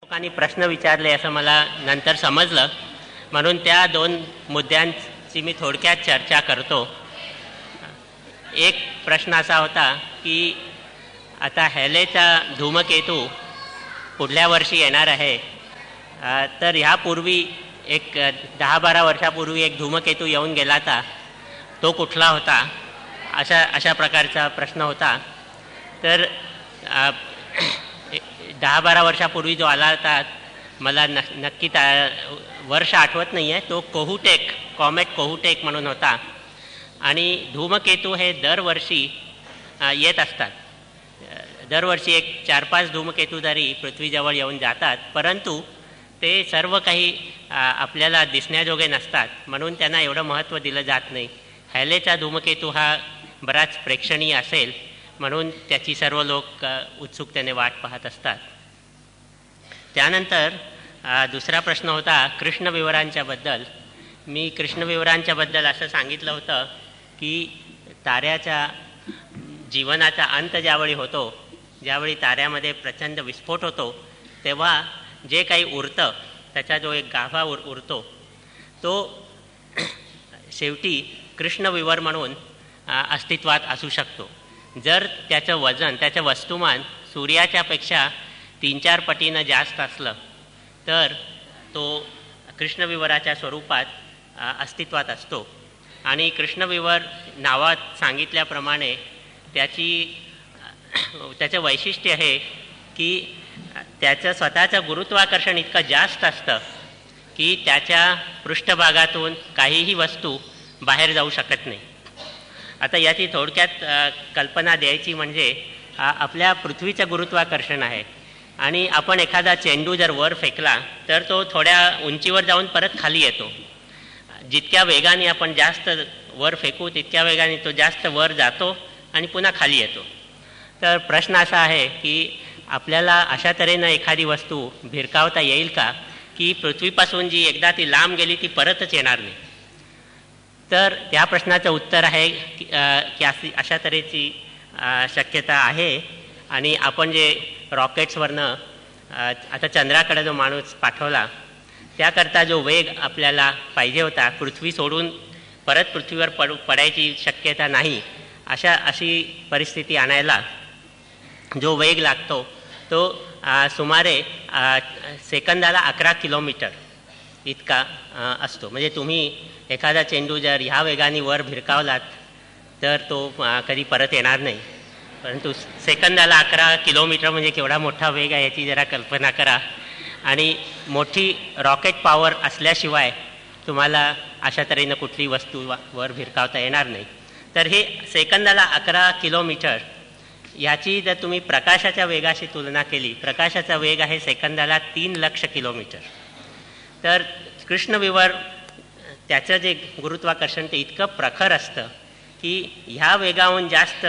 लोकांनी प्रश्न विचारले असं मला नंतर समजलं, म्हणून त्या दोन मुद्द्यांची मी थोडक्यात चर्चा करतो. एक प्रश्न असा होता की आता हॅलेचा धूमकेतू पुढल्या वर्षी येणार आहे, तर ह्यापूर्वी एक 10-12 वर्षापूर्वी एक धूमकेतू येऊन गेला होता, तो कुठला होता, अशा प्रकारचा प्रश्न होता. तर 10-12 वर्षापूर्वी जो आला होता, मला नक्की वर्ष आठवत नाही आहे, तो कॉमेट कोहुटेक म्हणून होता. आणि धूमकेतू हे दरवर्षी येत असतात. दरवर्षी एक 4-5 धूमकेतू तरी पृथ्वीजवळ येऊन जातात, परंतु ते सर्व काही आपल्याला दिसण्याजोगे नसतात, म्हणून त्यांना एवढं महत्त्व दिलं जात नाही. हॅलेचा धूमकेतू हा बराच प्रेक्षणीय असेल, म्हणून त्याची सर्व लोक उत्सुकतेने वाट पाहत असतात. त्यानंतर दुसरा प्रश्न होता कृष्णविवरांच्याबद्दल. मी कृष्णविवरांच्याबद्दल असं सांगितलं होतं की ताऱ्याच्या जीवनाचा अंत ज्यावेळी होतो, ज्यावेळी ताऱ्यामध्ये प्रचंड विस्फोट होतो, तेव्हा जे काही उरतं, त्याचा जो एक गाभा उरतो, तो शेवटी कृष्णविवर म्हणून अस्तित्वात असू शकतो. जर त्याचं वजन, त्याचं वस्तुमान सूर्याच्यापेक्षा 3-4 पटीनं जास्त असलं तर तो कृष्णविवराच्या स्वरूपात अस्तित्वात असतो. आणि कृष्णविवर नावात सांगितल्याप्रमाणे त्याचं वैशिष्ट्य आहे की त्याचं स्वतःचं गुरुत्वाकर्षण इतकं जास्त असतं की त्याच्या पृष्ठभागातून काहीही वस्तू बाहेर जाऊ शकत नाही. आता याची थोडक्यात कल्पना द्यायची म्हणजे आपल्या पृथ्वीचं गुरुत्वाकर्षण आहे, आणि आपण एखादा चेंडू जर वर फेकला तर तो थोड्या उंचीवर जाऊन परत खाली येतो. जितक्या वेगाने आपण जास्त वर फेकू तितक्या वेगाने तो जास्त वर जातो आणि पुन्हा खाली येतो. तर प्रश्न असा आहे की आपल्याला अशा तऱ्हेनं एखादी वस्तू भिरकावता येईल का की पृथ्वीपासून जी एकदा ती लांब गेली ती परतच येणार नाही. तर त्या प्रश्नाचं उत्तर आहे की अशा तऱ्हेची शक्यता आहे. आणि आपण जे रॉकेट्सवरनं आता चंद्राकडे जो माणूस पाठवला, त्याकरता जो वेग आपल्याला पाहिजे होता, पृथ्वी सोडून परत पृथ्वीवर पडायची शक्यता नाही, अशी परिस्थिती आणायला जो वेग लागतो तो सुमारे सेकंदाला 11 किलोमीटर इतका असतो. म्हणजे तुम्ही एखादा चेंडू जर ह्या वेगाने वर भिरकावलात तर तो कधी परत येणार नाही, परंतु सेकंदाला 11 किलोमीटर म्हणजे केवढा मोठा वेग आहे याची जरा कल्पना करा. आणि मोठी रॉकेट पॉवर असल्याशिवाय तुम्हाला अशा तऱ्हेनं कुठली वस्तू वर भिरकावता येणार नाही. तर हे सेकंदाला 11 किलोमीटर याची जर तुम्ही प्रकाशाच्या वेगाशी तुलना केली, प्रकाशाचा वेग आहे सेकंदाला 3 लाख किलोमीटर. तर कृष्णविवर त्याचं जे गुरुत्वाकर्षण ते इतकं प्रखर असतं की ह्या वेगाहून जास्त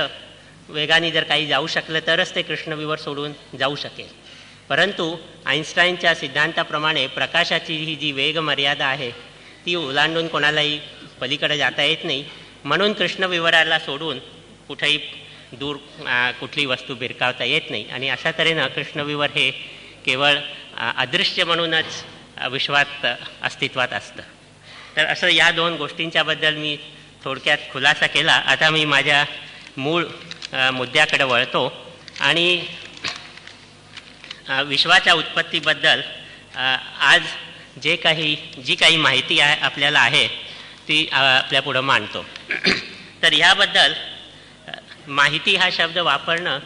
वेगाने जर काही जाऊ शकलं तरच ते कृष्णविवर सोडून जाऊ शकेल. परंतु आईन्स्टाईनच्या सिद्धांताप्रमाणे प्रकाशाची ही जी वेग मर्यादा आहे ती ओलांडून कोणालाही पलीकडे जाता येत नाही, म्हणून कृष्णविवराला सोडून कुठेही दूर कुठली वस्तू भिरकावता येत नाही. आणि अशा तऱ्हेनं कृष्णविवर हे केवळ अदृश्य म्हणूनच विश्वात अस्तित्वात असतं. तर असं या दोन गोष्टींच्याबद्दल मी थोडक्यात खुलासा केला. आता मी माझ्या मूळ मुद्द्याकडे वळतो आणि विश्वाच्या उत्पत्तीबद्दल आज जी काही माहिती आहे आपल्याला आहे ती आपल्या पुढं मांडतो. तर ह्याबद्दल माहिती हा शब्द वापरणं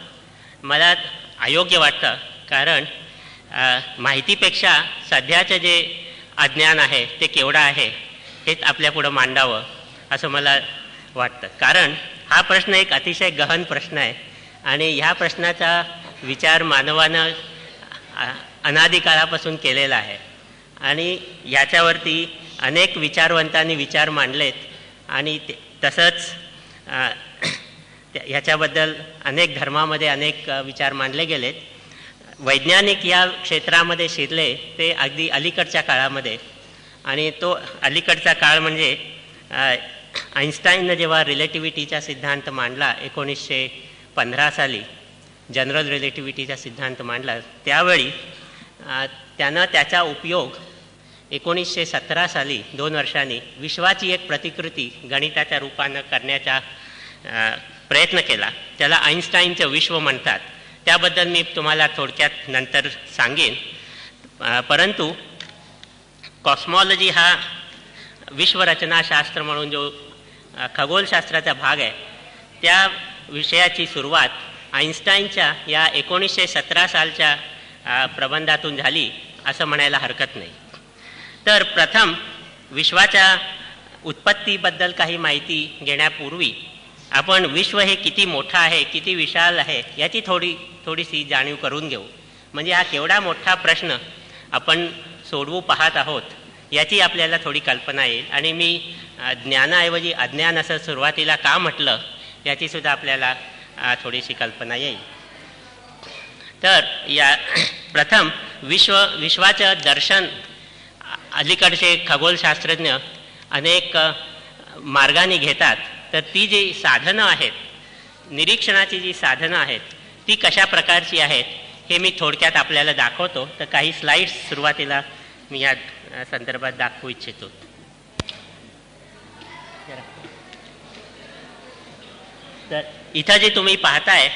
मला अयोग्य वाटतं, कारण माहितीपेक्षा सध्याचं जे अज्ञान आहे ते केवढं आहे हेच आपल्या पुढं मांडावं असं मला वाटतं. कारण हा प्रश्न एक अतिशय गहन प्रश्न आहे आणि ह्या प्रश्नाचा विचार मानवानं अनादिकाळापासून केलेला आहे आणि ह्याच्यावरती अनेक विचारवंतांनी विचार मांडलेत आणि तसंच ह्याच्याबद्दल अनेक धर्मामध्ये अनेक विचार मांडले गेलेत. वैज्ञानिक या क्षेत्रामध्ये शिरले ते अगदी अलीकडच्या काळामध्ये, आणि तो अलीकडचा काळ म्हणजे आईन्स्टाईननं जेव्हा रिलेटिव्हिटीचा सिद्धांत मांडला 1915 साली, जनरल रिलेटिव्हिटीचा सिद्धांत मांडला, त्यावेळी त्यानं त्याचा उपयोग 1917 साली 2 वर्षांनी विश्वाची एक प्रतिकृती गणिताच्या रूपानं करण्याचा प्रयत्न केला. त्याला आईन्स्टाईनचं विश्व म्हणतात. त्याबद्दल मी तुम्हाला थोडक्यात नंतर सांगेन. परंतु कॉस्मॉलॉजी हा विश्वरचनाशास्त्र म्हणून जो खगोलशास्त्राचा भाग आहे त्या विषयाची सुरुवात आईन्स्टाईनच्या या 1917 सालच्या प्रबंधातून झाली असं म्हणायला हरकत नाही. तर प्रथम विश्वाच्या उत्पत्तीबद्दल काही माहिती घेण्यापूर्वी आपण विश्व हे किती मोठं आहे, किती विशाल आहे याची थोडीशी जाणीव करून घेऊ. म्हणजे हा केवढा मोठा प्रश्न आपण सोडवू पाहत आहोत याची आपल्याला थोडी कल्पना येईल. आणि मी ज्ञानाऐवजी अज्ञान असं सुरुवातीला का म्हटलं याचीसुद्धा आपल्याला थोडीशी कल्पना येईल. तर या प्रथम विश्वाचं दर्शन अलीकडचे खगोलशास्त्रज्ञ अनेक मार्गाने घेतात. तर ती जी साधनं आहेत, निरीक्षणाची जी साधनं आहेत ती कशा प्रकारची आहेत हे मी थोडक्यात आपल्याला दाखवतो. तर काही स्लाईड्स सुरुवातीला मी या संदर्भात दाखवू इच्छितो. तर इथं जे तुम्ही पाहताय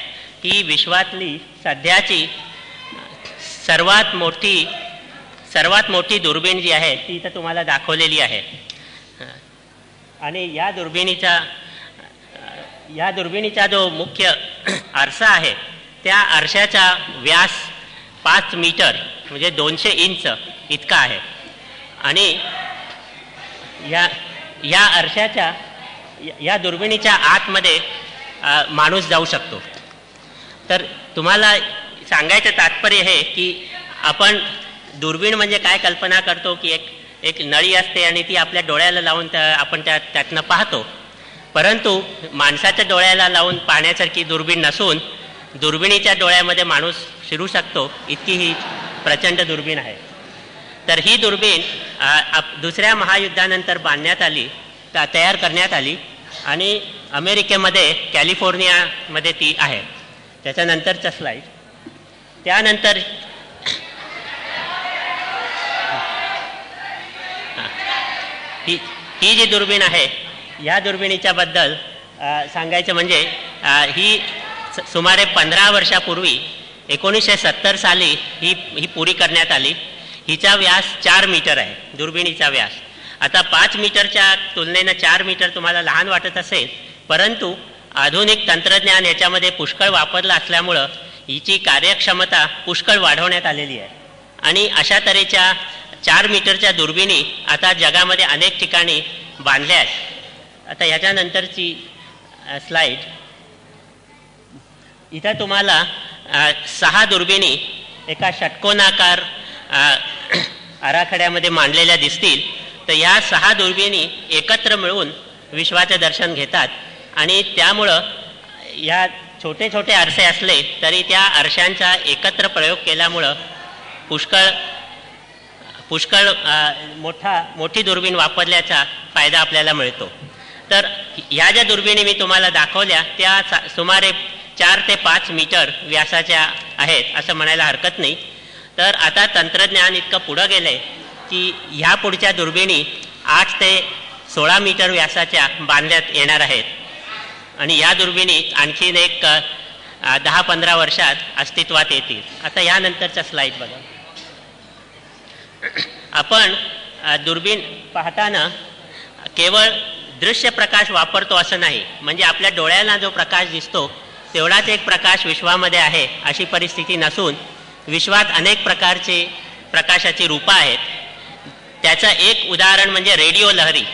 ही विश्वातली सध्याची सर्वात मोठी दुर्बीण जी आहे ती इथं तुम्हाला दाखवलेली आहे. आणि या दुर्बिणीचा जो मुख्य आरसा आहे त्या आरशाचा व्यास 5 मीटर म्हणजे 200 इंच इतका आहे. आणि या आरशाच्या या दुर्बिणीच्या आतमध्ये माणूस जाऊ शकतो. तर तुम्हाला सांगायचं तात्पर्य हे की आपण दुर्बीण म्हणजे काय कल्पना करतो की एक नळी असते आणि ती आपल्या डोळ्याला लावून आपण त्यातनं पाहतो. परंतु माणसाच्या डोळ्याला लावून पाहण्यासारखी दुर्बीण नसून दुर्बिणीच्या डोळ्यामध्ये माणूस शिरू शकतो इतकी ही प्रचंड दुर्बीण आहे. तर ही दुर्बीण दुसऱ्या महायुद्धानंतर बांधण्यात आली, तयार करण्यात आली आणि अमेरिकेमध्ये कॅलिफोर्नियामध्ये ती आहे. त्याच्यानंतरचा स्लाईड. त्यानंतर ही जी दुर्बीण आहे या दुर्बिणीच्या बद्दल सांगायचं म्हणजे ही सुमारे 15 वर्षापूर्वी 1970 साली ही पुरी करण्यात आली. हिचा व्यास 4 मीटर आहे दुर्बिणीचा व्यास. आता 5 मीटरच्या तुलनेनं 4 मीटर तुम्हाला लहान वाटत असेल, परंतु आधुनिक तंत्रज्ञान याच्यामध्ये पुष्कळ वापरलं असल्यामुळं हिची कार्यक्षमता पुष्कळ वाढवण्यात आलेली आहे. आणि अशा तऱ्हेच्या 4 मीटरच्या दुर्बिणी आता जगामध्ये अनेक ठिकाणी बांधल्या आहेत. आता ह्याच्यानंतरची स्लाईड. इथं तुम्हाला 6 दुर्बिणी एका षटकोनाकार आराखड्यामध्ये मांडलेल्या दिसतील. तर या 6 दुर्बिणी एकत्र मिळून विश्वाचे दर्शन घेतात. आणि त्यामुळं या छोटे छोटे आरसे असले तरी त्या आरशांचा एकत्र प्रयोग केल्यामुळं पुष्कळ मोठी दुर्बीण वापरल्याचा फायदा आपल्याला मिळतो. तर ह्या ज्या दुर्बिणी मी तुम्हाला दाखवल्या त्या सुमारे 4 ते 5 मीटर व्यासाच्या आहेत असं म्हणायला हरकत नाही. तर आता तंत्रज्ञान इतकं पुढं गेलं आहे की ह्या पुढच्या दुर्बिणी 8 ते 16 मीटर व्यासाच्या बांधण्यात येणार आहेत. आणि या दुर्बिणी आणखीन एक 10-15 वर्षात अस्तित्वात येतील. आता यानंतरचा स्लाईड बघा. आपण दुर्बीण पाहताना केवळ दृश्य प्रकाश वापरतो असं नाही. म्हणजे आपल्या डोळ्याला जो प्रकाश दिसतो तेवढाच एक प्रकाश विश्वामध्ये आहे अशी परिस्थिती नसून विश्वात अनेक प्रकारचे प्रकाशाची रूपं आहेत. त्याचं एक उदाहरण म्हणजे रेडिओ लहरी.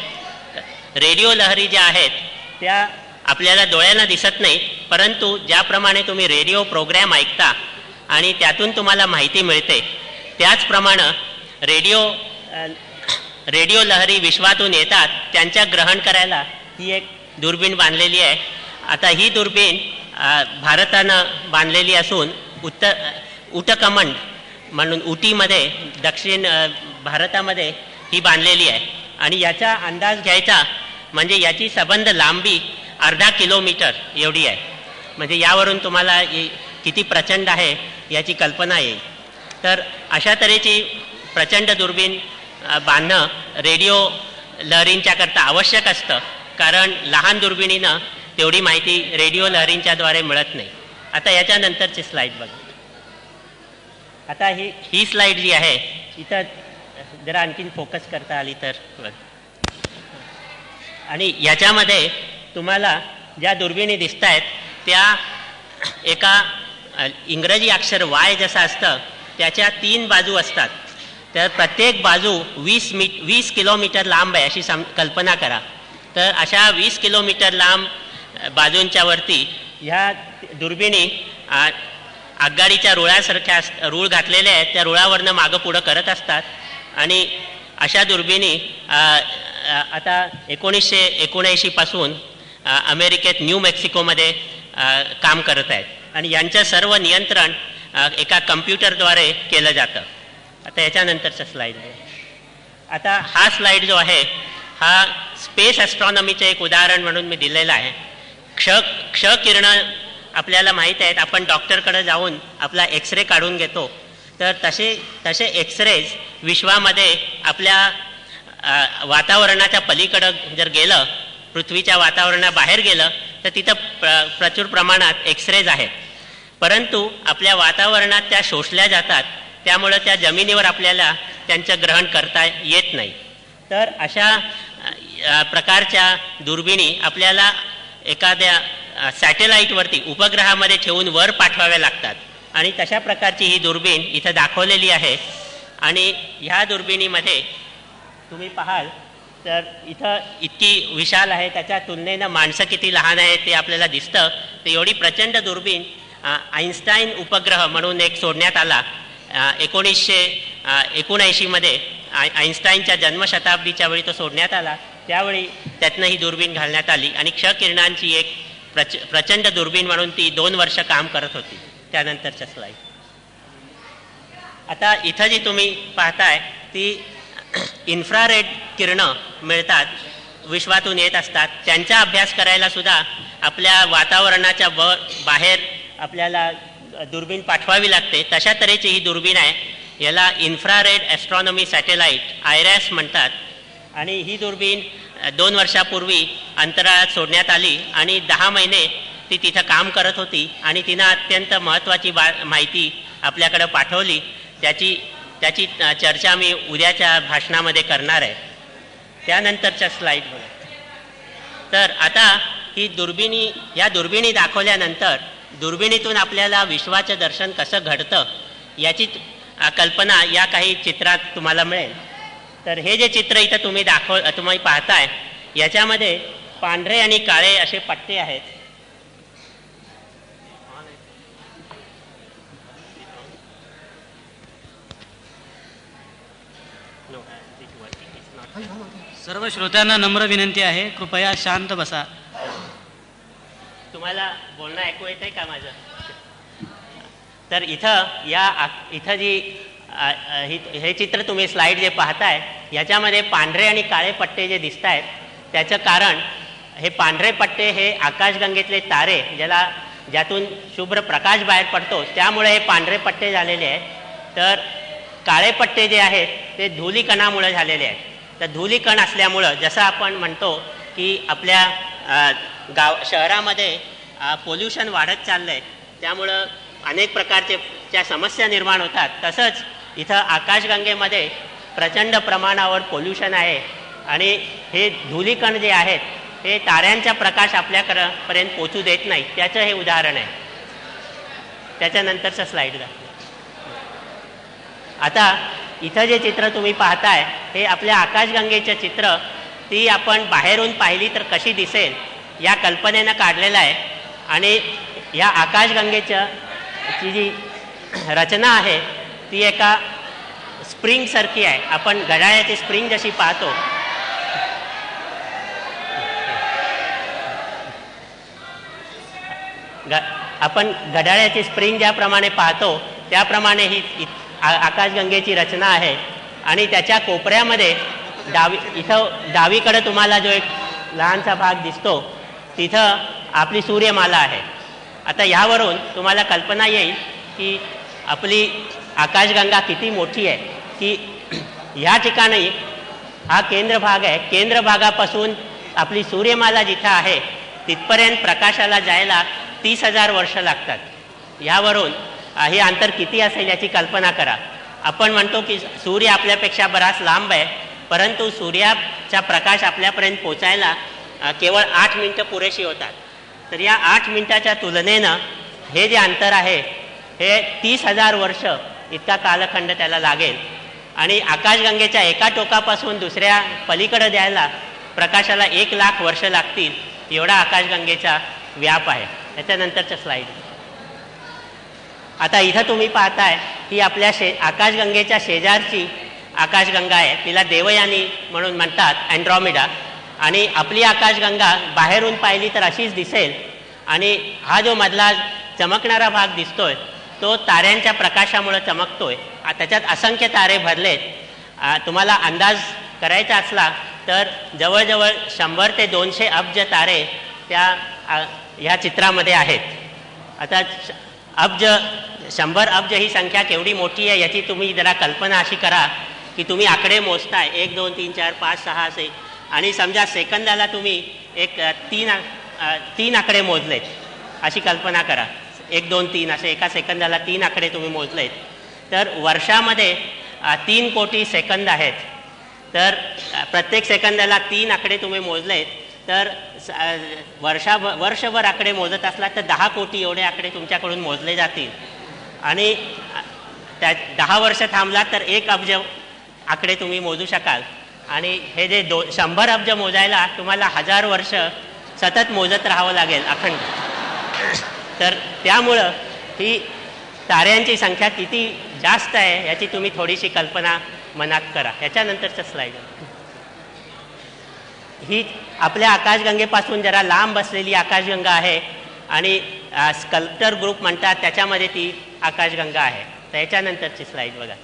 रेडिओ लहरी ज्या आहेत त्या आपल्याला डोळ्यांना दिसत नाही, परंतु ज्याप्रमाणे तुम्ही रेडिओ प्रोग्रॅम ऐकता आणि त्यातून तुम्हाला माहिती मिळते त्याचप्रमाणे रेडिओ लहरी विश्वातून येतात. त्यांच्या ग्रहण करायला ही एक दुर्बीण बांधलेली आहे. आता ही दुर्बीण भारतानं बांधलेली असून उटकमंड म्हणून उटीमध्ये दक्षिण भारतामध्ये ही बांधलेली आहे. आणि याचा अंदाज घ्यायचा म्हणजे याची सबंध लांबी अर्धा किलोमीटर एवढी आहे. म्हणजे यावरून तुम्हाला किती प्रचंड आहे याची कल्पना येईल. तर अशा तऱ्हेची प्रचंड दुर्बीण बांधणं रेडिओ लहरींच्याकरता आवश्यक असतं, कारण लहान दुर्बिणीनं तेवढी माहिती रेडिओ लहरींच्याद्वारे मिळत नाही. आता याच्यानंतरची स्लाईड बघा. आता ही स्लाईड जी आहे इथं जरा आणखीन फोकस करता आली तर बघ. आणि याच्यामध्ये तुम्हाला ज्या दुर्बिणी दिसत आहेत त्या एका इंग्रजी अक्षर वाय जसं असतं त्याच्या 3 बाजू असतात. तर प्रत्येक बाजू 20 किलोमीटर लांब आहे अशी कल्पना करा. तर अशा 20 किलोमीटर लांब बाजूंच्या वरती ह्या दुर्बिणी आगगाडीच्या रुळासारख्या रूळ घातलेल्या आहेत, त्या रुळावरनं मागं पुढं करत असतात. आणि अशा दुर्बिणी आता 1979 पासून अमेरिकेत न्यू मेक्सिकोमध्ये काम करत आहेत आणि यांचं सर्व नियंत्रण एका कम्प्युटरद्वारे केलं जातं. आता याच्यानंतरचा स्लाईड. आता हा स्लाईड जो आहे हा स्पेस ॲस्ट्रॉनॉमीचं एक उदाहरण म्हणून मी दिलेलं आहे. क्ष किरणं आपल्याला माहीत आहेत, आपण डॉक्टरकडे जाऊन आपला एक्सरे काढून घेतो. तर तसे एक्सरेज विश्वामध्ये आपल्या वातावरणाच्या पलीकडं जर गेलं, पृथ्वीच्या वातावरणाबाहेर गेलं तर तिथं प्रचूर प्रमाणात एक्सरेज आहेत. परंतु आपल्या वातावरणात त्या शोषल्या जातात, त्यामुळं त्या जमिनीवर आपल्याला त्यांचं ग्रहण करता येत नाही. तर अशा प्रकारच्या दुर्बिणी आपल्याला एखाद्या सॅटेलाईटवरती उपग्रहामध्ये ठेवून वर पाठवाव्या लागतात. आणि तशा प्रकारची ही दुर्बीण इथं दाखवलेली आहे. आणि ह्या दुर्बिणीमध्ये तुम्ही पाहाल तर इथं इतकी विशाल आहे, त्याच्या तुलनेनं माणसं किती लहान आहेत ते आपल्याला दिसतं. तर एवढी प्रचंड दुर्बीण आईन्स्टाईन उपग्रह म्हणून एक सोडण्यात आला 1979 आईन्स्टाईनच्या जन्मशताब्दीच्या वेळी तो सोडण्यात आला. त्यावेळी त्यातनं ही दुर्बीण घालण्यात आली आणि क्षकिरणांची एक प्रचंड दुर्बीण म्हणून ती 2 वर्ष काम करत होती. त्यानंतरच्या स्लाईड. आता इथं जी तुम्ही पाहताय ती इन्फ्रारेड किरणं मिळतात, विश्वातून येत असतात. त्यांचा अभ्यास करायला सुद्धा आपल्या वातावरणाच्या बाहेर आपल्याला दुर्बीण पाठवावी लागते. तशा तऱ्हेची ही दुर्बीण आहे. याला इन्फ्रारेड ॲस्ट्रॉनॉमी सॅटेलाईट IRAS म्हणतात. आणि ही दुर्बीण 2 वर्षापूर्वी अंतराळात सोडण्यात आली आणि 10 महिने ती तिथं काम करत होती आणि तिनं अत्यंत महत्त्वाची माहिती आपल्याकडं पाठवली. त्याची चर्चा मी उद्याच्या भाषणामध्ये करणार आहे. त्यानंतरच्या स्लाईड बघा. तर आता या दुर्बिणी दाखवल्यानंतर दुर्बिणीतून आपल्याला विश्वाचं दर्शन कसं घडतं याची कल्पना या काही चित्रात तुम्हाला मिळेल. तर हे जे चित्र इथं तुम्ही पाहताय याच्यामध्ये पांढरे आणि काळे असे पट्टे आहेत. सर्व श्रोत्यांना नम्र विनंती आहे, कृपया शांत बसा. तुम्हाला बोलणं ऐकू येतंय का माझं? तर इथं जी हे चित्र तुम्ही स्लाईड जे पाहताय याच्यामध्ये पांढरे आणि काळे पट्टे जे दिसत आहेत त्याचं कारण हे पांढरे पट्टे हे आकाशगंगेतले तारे ज्यातून शुभ्र प्रकाश बाहेर पडतो त्यामुळे हे पांढरे पट्टे झालेले आहेत. तर काळे पट्टे जे आहेत ते धूलिकणामुळे झालेले आहेत. तर धूलिकण असल्यामुळं जसं आपण म्हणतो की आपल्या शहरामध्ये पोल्युशन वाढत चाललं आहे, त्यामुळं अनेक प्रकारच्या समस्या निर्माण होतात, तसंच इथं आकाशगंगेमध्ये प्रचंड प्रमाणावर पोल्युशन आहे आणि हे धूलिकण जे आहेत हे ताऱ्यांचा प्रकाश आपल्यापर्यंत पोचू देत नाही. त्याचं हे उदाहरण आहे. त्याच्यानंतरचं स्लाईड दाखवा. आता इथं जे चित्र तुम्ही पाहताय हे आपल्या आकाशगंगेचं चित्र, ती आपण बाहेरून पाहिली तर कशी दिसेल या कल्पनेनं काढलेलं आहे. आणि या आकाशगंगेची जी रचना आहे ती एका स्प्रिंगसारखी आहे. आपण घड्याळाची स्प्रिंग जशी पाहतो आपण घड्याळाची स्प्रिंग ज्याप्रमाणे पाहतो त्याप्रमाणे ही आकाशगंगेची रचना आहे. आणि त्याच्या कोपऱ्यामध्ये डावीकडे तुम्हाला जो एक लहानसा भाग दिसतो तिथं आपली सूर्यमाला आहे. आता यावरून तुम्हाला कल्पना येईल की आपली आकाशगंगा किती मोठी आहे की ह्या ठिकाणी हा केंद्र भाग आहे. केंद्र भागापासून आपली सूर्यमाला जिथं आहे तिथपर्यंत प्रकाशाला जायला 30,000 वर्ष लागतात. यावरून हे अंतर किती असेल याची कल्पना करा. आपण म्हणतो की सूर्य आपल्यापेक्षा बराच लांब आहे, परंतु सूर्याचा प्रकाश आपल्यापर्यंत पोचायला केवळ 8 मिनिटं पुरेशी होतात. तर या 8 मिनिटाच्या तुलनेनं हे जे अंतर आहे हे 30,000 वर्ष इतका कालखंड त्याला लागेल. आणि आकाशगंगेच्या एका टोकापासून दुसऱ्या पलीकडे द्यायला प्रकाशाला 1,00,000 वर्ष लागतील, एवढा आकाशगंगेचा व्याप आहे. त्याच्यानंतरच्या स्लाईड. आता इथं तुम्ही पाहताय ही आपल्या आकाशगंगेच्या शेजारची आकाशगंगा आहे. तिला देवयानी म्हणून म्हणतात, अँड्रॉमेडा. आणि आपली आकाशगंगा बाहेरून पाहिली तर अशीच दिसेल. आणि हा जो मधला चमकणारा भाग दिसतोय तो ताऱ्यांच्या प्रकाशामुळे चमकतोय. त्याच्यात असंख्य तारे भरलेत. तुम्हाला अंदाज करायचा असला तर जवळजवळ 100 ते 200 अब्ज तारे ह्या चित्रामध्ये आहेत. आता 100 अब्ज ही संख्या केवढी मोठी आहे याची तुम्ही जरा कल्पना अशी करा की तुम्ही आकडे मोजताय 1 2 3 4 5 6 असे, आणि समजा सेकंदाला तुम्ही एक 3 आकडे मोजलेत. अशी कल्पना करा, 1 2 3 असे एका सेकंदाला 3 आकडे तुम्ही मोजलेत. तर वर्षामध्ये 3 कोटी सेकंद आहेत. तर प्रत्येक सेकंदाला 3 आकडे तुम्ही मोजलेत तर वर्षभर आकडे मोजत असला तर 10 कोटी एवढे आकडे तुमच्याकडून मोजले जातील. आणि त्या 10 वर्ष थांबला तर 1 अब्ज आकडे तुम्ही मोजू शकाल. आणि हे जे 100 अब्ज मोजायला तुम्हाला 1000 वर्ष सतत मोजत राहावं लागेल अखंड. तर त्यामुळं ही ताऱ्यांची संख्या किती जास्त आहे याची तुम्ही थोडीशी कल्पना मनात करा. याच्यानंतरचं स्लाईड. ही आपल्या आकाशगंगेपासून जरा लांब असलेली आकाशगंगा आहे आणि स्कल्प्टर ग्रुप म्हणतात त्याच्यामध्ये ती आकाशगंगा आहे. तर याच्यानंतरची स्लाईड बघा.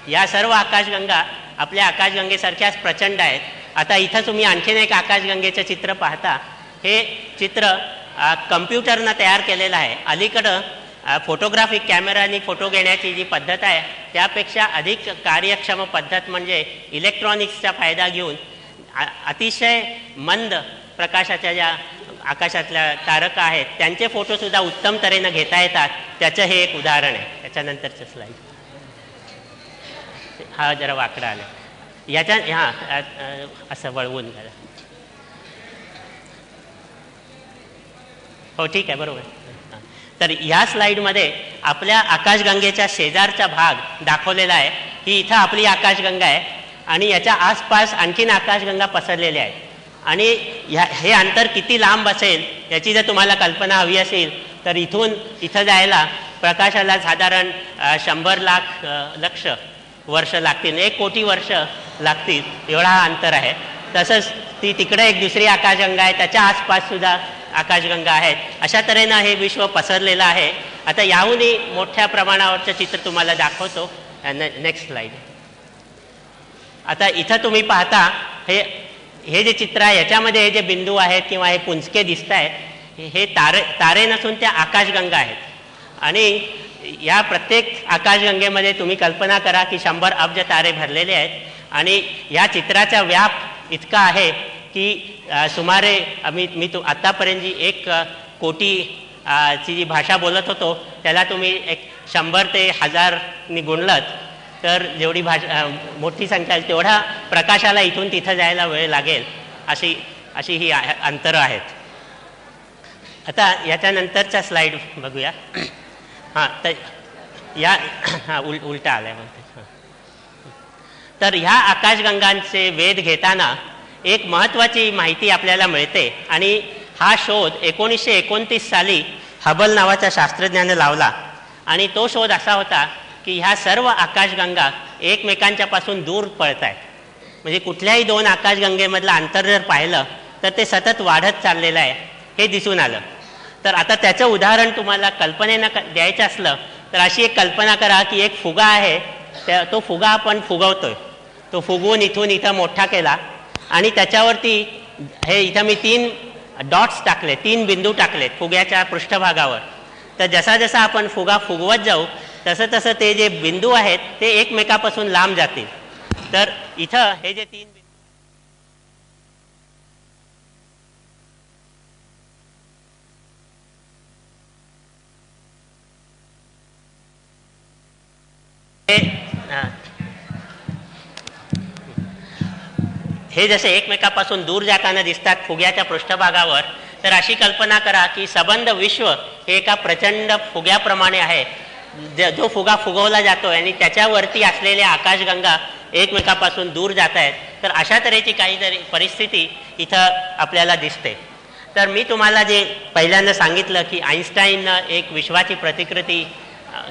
या सर्व आकाशगंगा आपल्या आकाशगंगेसारख्याच प्रचंड आहेत. आता इथं तुम्ही आणखीन एक आकाशगंगेचं चित्र पाहता. हे चित्र कम्प्युटरनं तयार केलेलं आहे. अलीकडं फोटोग्राफिक कॅमेरानी फोटो घेण्याची जी पद्धत आहे त्यापेक्षा अधिक कार्यक्षम पद्धत म्हणजे इलेक्ट्रॉनिक्सचा फायदा घेऊन अतिशय मंद प्रकाशाच्या ज्या आकाशातल्या तारका आहेत त्यांचे फोटोसुद्धा उत्तम तऱ्हेनं घेता येतात. त्याचं हे एक उदाहरण आहे. त्याच्यानंतरचं स्लाईड. हा जरा वाकडा आला याच्या. असं वळवून झालं. हो ठीक आहे, बरोबर. तर ह्या स्लाईडमध्ये आपल्या आकाशगंगेच्या शेजारचा भाग दाखवलेला आहे. ही इथं आपली आकाशगंगा आहे आणि याच्या आसपास आणखीन आकाशगंगा पसरलेल्या आहेत. आणि हे अंतर किती लांब असेल याची जर तुम्हाला कल्पना हवी असेल तर इथं जायला प्रकाशाला साधारण 100,00,000 वर्ष लागतील. 1 कोटी वर्ष लागतील एवढा हा अंतर आहे. तसंच तिकडे एक दुसरी आकाशगंगा आहे, त्याच्या आसपास सुद्धा आकाशगंगा आहेत. अशा तऱ्हेनं हे विश्व पसरलेलं आहे. आता याहूनही मोठ्या प्रमाणावरचं चित्र तुम्हाला दाखवतो. Next slide. आता इथं तुम्ही पाहता हे जे चित्र आहे याच्यामध्ये हे जे बिंदू आहेत किंवा हे पुंजके दिसत आहेत हे तारे नसून त्या आकाशगंगा आहेत. आणि या प्रत्येक आकाशगंगेमध्ये तुम्ही कल्पना करा की 100 अब्ज तारे भरलेले आहेत. आणि या चित्राचा व्याप इतका आहे की सुमारे मी आत्तापर्यंत जी 1 कोटी ची जी भाषा बोलत होतो त्याला तुम्ही एक 100 ते 1000 नि गुणलत तर जेवढी मोठी संख्या आहे तेवढा प्रकाशाला इथून तिथं जायला वेळ लागेल अशी ही अंतरं आहेत. आता याच्यानंतरचा स्लाईड बघूया. तर उलटा आलाय म्हणते. तर ह्या आकाशगंगांचे वेध घेताना एक महत्त्वाची माहिती आपल्याला मिळते. आणि हा शोध 1929 साली हबल नावाच्या शास्त्रज्ञाने लावला. आणि तो शोध असा होता की ह्या सर्व आकाशगंगा एकमेकांच्या पासून दूर पळत आहेत. म्हणजे कुठल्याही 2 आकाशगंगेमधलं अंतर जर पाहिलं तर ते सतत वाढत चाललेलं आहे हे दिसून आलं. तर आता त्याचं उदाहरण तुम्हाला कल्पनेनं द्यायचं असलं तर अशी एक कल्पना करा की एक फुगा आहे. तो फुगा आपण फुगवतोय. तो फुगवून इथं मोठा केला आणि त्याच्यावरती हे इथं मी 3 डॉट्स टाकले, 3 बिंदू टाकलेत फुग्याच्या पृष्ठभागावर. तर जसा जसा आपण फुगा फुगवत जाऊ तसं तसं ते जे बिंदू आहेत ते एकमेकापासून लांब जातील. तर इथं हे जे 3 हे जसे एकमेकापासून दूर जाताना दिसतात फुग्याच्या पृष्ठभागावर, तर अशी कल्पना करा की सबंध विश्व हे एका प्रचंड फुग्याप्रमाणे आहे. जो फुगा फुगवला जातोय आणि त्याच्यावरती असलेल्या आकाशगंगा एकमेकापासून दूर जात आहेत. तर अशा तऱ्हेची काहीतरी परिस्थिती इथं आपल्याला दिसते. तर मी तुम्हाला जे पहिल्यांदा सांगितलं की आईन्स्टाईननं एक विश्वाची प्रतिकृती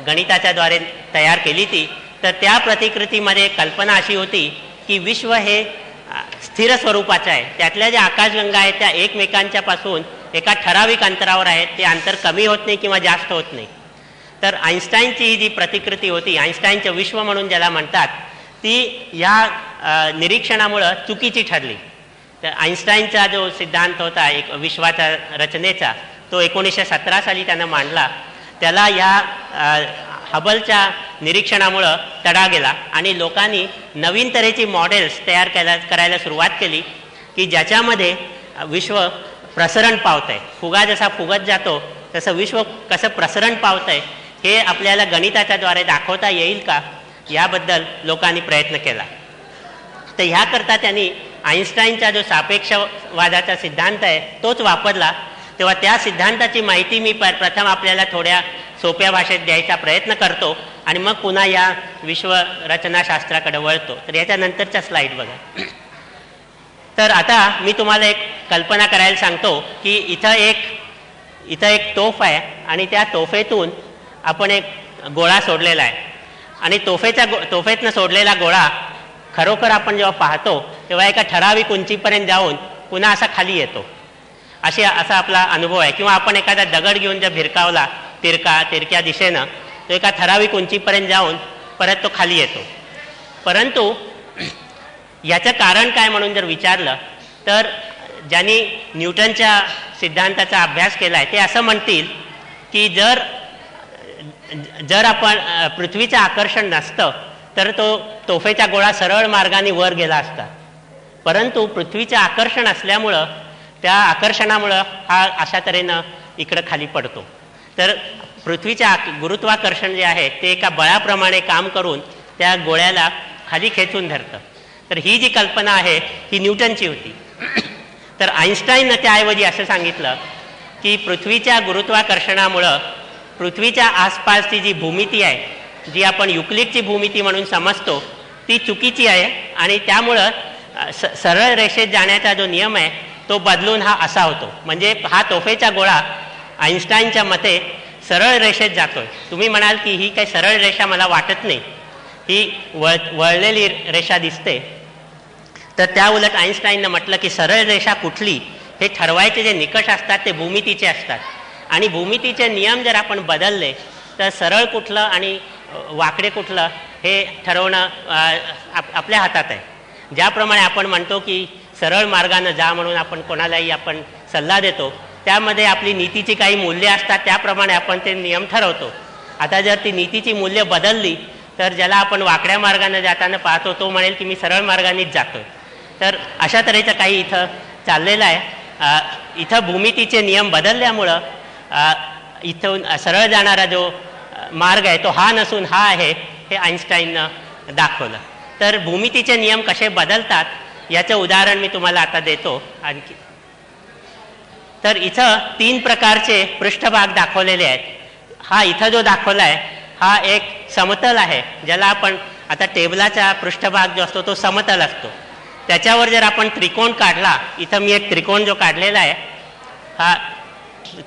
गणिताच्याद्वारे तयार केली ती, तर त्या प्रतिकृतीमध्ये कल्पना अशी होती की विश्व हे स्थिर स्वरूपाचं आहे. त्यातल्या ज्या आकाशगंगा आहेत त्या एकमेकांच्या पासून एका ठराविक अंतरावर आहेत. ते अंतर कमी होत नाही किंवा जास्त होत नाही. तर आईन्स्टाईनची ही जी प्रतिकृती होती, आईन्स्टाईनचं विश्व म्हणून ज्याला म्हणतात, ती या निरीक्षणामुळं चुकीची ठरली. तर आईन्स्टाईनचा जो सिद्धांत होता एक विश्वाच्या रचनेचा, तो 1917 साली त्यानं मांडला. त्याला या हबलच्या निरीक्षणामुळं तडा गेला आणि लोकांनी नवीन तऱ्हेची मॉडेल्स तयार करायला सुरुवात केली की ज्याच्यामध्ये विश्व प्रसरण पावतंय. फुगा जसा फुगत जातो तसं विश्व कसं प्रसरण पावतंय हे आपल्याला गणिताच्याद्वारे दाखवता येईल का, याबद्दल लोकांनी प्रयत्न केला. तर ह्याकरता त्यांनी आईन्स्टाईनचा जो सापेक्षवादाचा सिद्धांत आहे तोच वापरला. तेव्हा त्या सिद्धांताची माहिती मी प्रथम आपल्याला थोड्या सोप्या भाषेत द्यायचा प्रयत्न करतो आणि मग पुन्हा या विश्वरचनाशास्त्राकडे वळतो. तर याच्यानंतरच्या स्लाईड बघा. तर आता मी तुम्हाला एक कल्पना करायला सांगतो की इथं एक तोफ आहे आणि त्या तोफेतून आपण एक गोळा सोडलेला आहे आणि तोफेतनं सोडलेला गोळा खरोखर आपण जेव्हा पाहतो तेव्हा एका ठराविक उंचीपर्यंत जाऊन पुन्हा असा खाली येतो. असा आपला अनुभव आहे. किंवा आपण एखादा दगड घेऊन जर भिरकावला तिरक्या दिशेनं, तो एका ठराविक उंचीपर्यंत जाऊन परत तो खाली येतो. परंतु याचं कारण काय म्हणून जर विचारलं तर ज्यांनी न्यूटनच्या सिद्धांताचा अभ्यास केला आहे ते असं म्हणतील की जर आपण पृथ्वीचं आकर्षण नसतं तर तो तोफेचा गोळा सरळ मार्गाने वर गेला असता. परंतु पृथ्वीचं आकर्षण असल्यामुळं, त्या आकर्षणामुळं हा अशा तऱ्हेनं इकडं खाली पडतो. तर पृथ्वीच्या गुरुत्वाकर्षण जे आहे ते एका बळाप्रमाणे काम करून त्या गोळ्याला खाली खेचून धरतं. तर ही जी कल्पना आहे ही न्यूटनची होती. तर आईन्स्टाईननं त्याऐवजी असं सांगितलं की पृथ्वीच्या गुरुत्वाकर्षणामुळं पृथ्वीच्या आसपासची जी भूमिती आहे, जी आपण युक्लिडची भूमिती म्हणून समजतो, ती चुकीची आहे आणि त्यामुळं सरळ रेषेत जाण्याचा जो नियम आहे तो बदलून हा असा होतो. म्हणजे हा तोफेचा गोळा आईन्स्टाईनच्या मते सरळ रेषेत जातोय. तुम्ही म्हणाल की ही काही सरळ रेषा मला वाटत नाही, ही वळलेली रेषा दिसते. तर त्या उलट आईन्स्टाईननं म्हटलं की सरळ रेषा कुठली हे ठरवायचे जे निकष असतात ते भूमितीचे असतात आणि भूमितीचे नियम जर आपण बदलले तर सरळ कुठलं आणि वाकडे कुठलं हे ठरवणं आपल्या हातात आहे. ज्याप्रमाणे आपण म्हणतो की सरळ मार्गानं जा म्हणून आपण कोणालाही आपण सल्ला देतो, त्यामध्ये आपली नीतीची काही मूल्ये असतात, त्याप्रमाणे आपण ते नियम ठरवतो. आता जर ती नीतीची मूल्य बदलली तर ज्याला आपण वाकड्या मार्गाने जाताना पाहतो तो म्हणेल की मी सरळ मार्गानेच जातोय. तर अशा तऱ्हेचं काही इथं चाललेलं आहे. इथं भूमितीचे नियम बदलल्यामुळं इथून सरळ जाणारा जो मार्ग आहे तो हा नसून हा आहे हे आईन्स्टाईननं दाखवलं. तर भूमितीचे नियम कसे बदलतात याचं उदाहरण मी तुम्हाला आता देतो आणखी. तर इथं 3 प्रकारचे पृष्ठभाग दाखवलेले आहेत. हा इथं जो दाखवला आहे हा एक समतल आहे, ज्याला आपण आता टेबलाचा पृष्ठभाग जो असतो तो समतल असतो. त्याच्यावर जर आपण त्रिकोण काढला, इथं मी एक त्रिकोण जो काढलेला आहे हा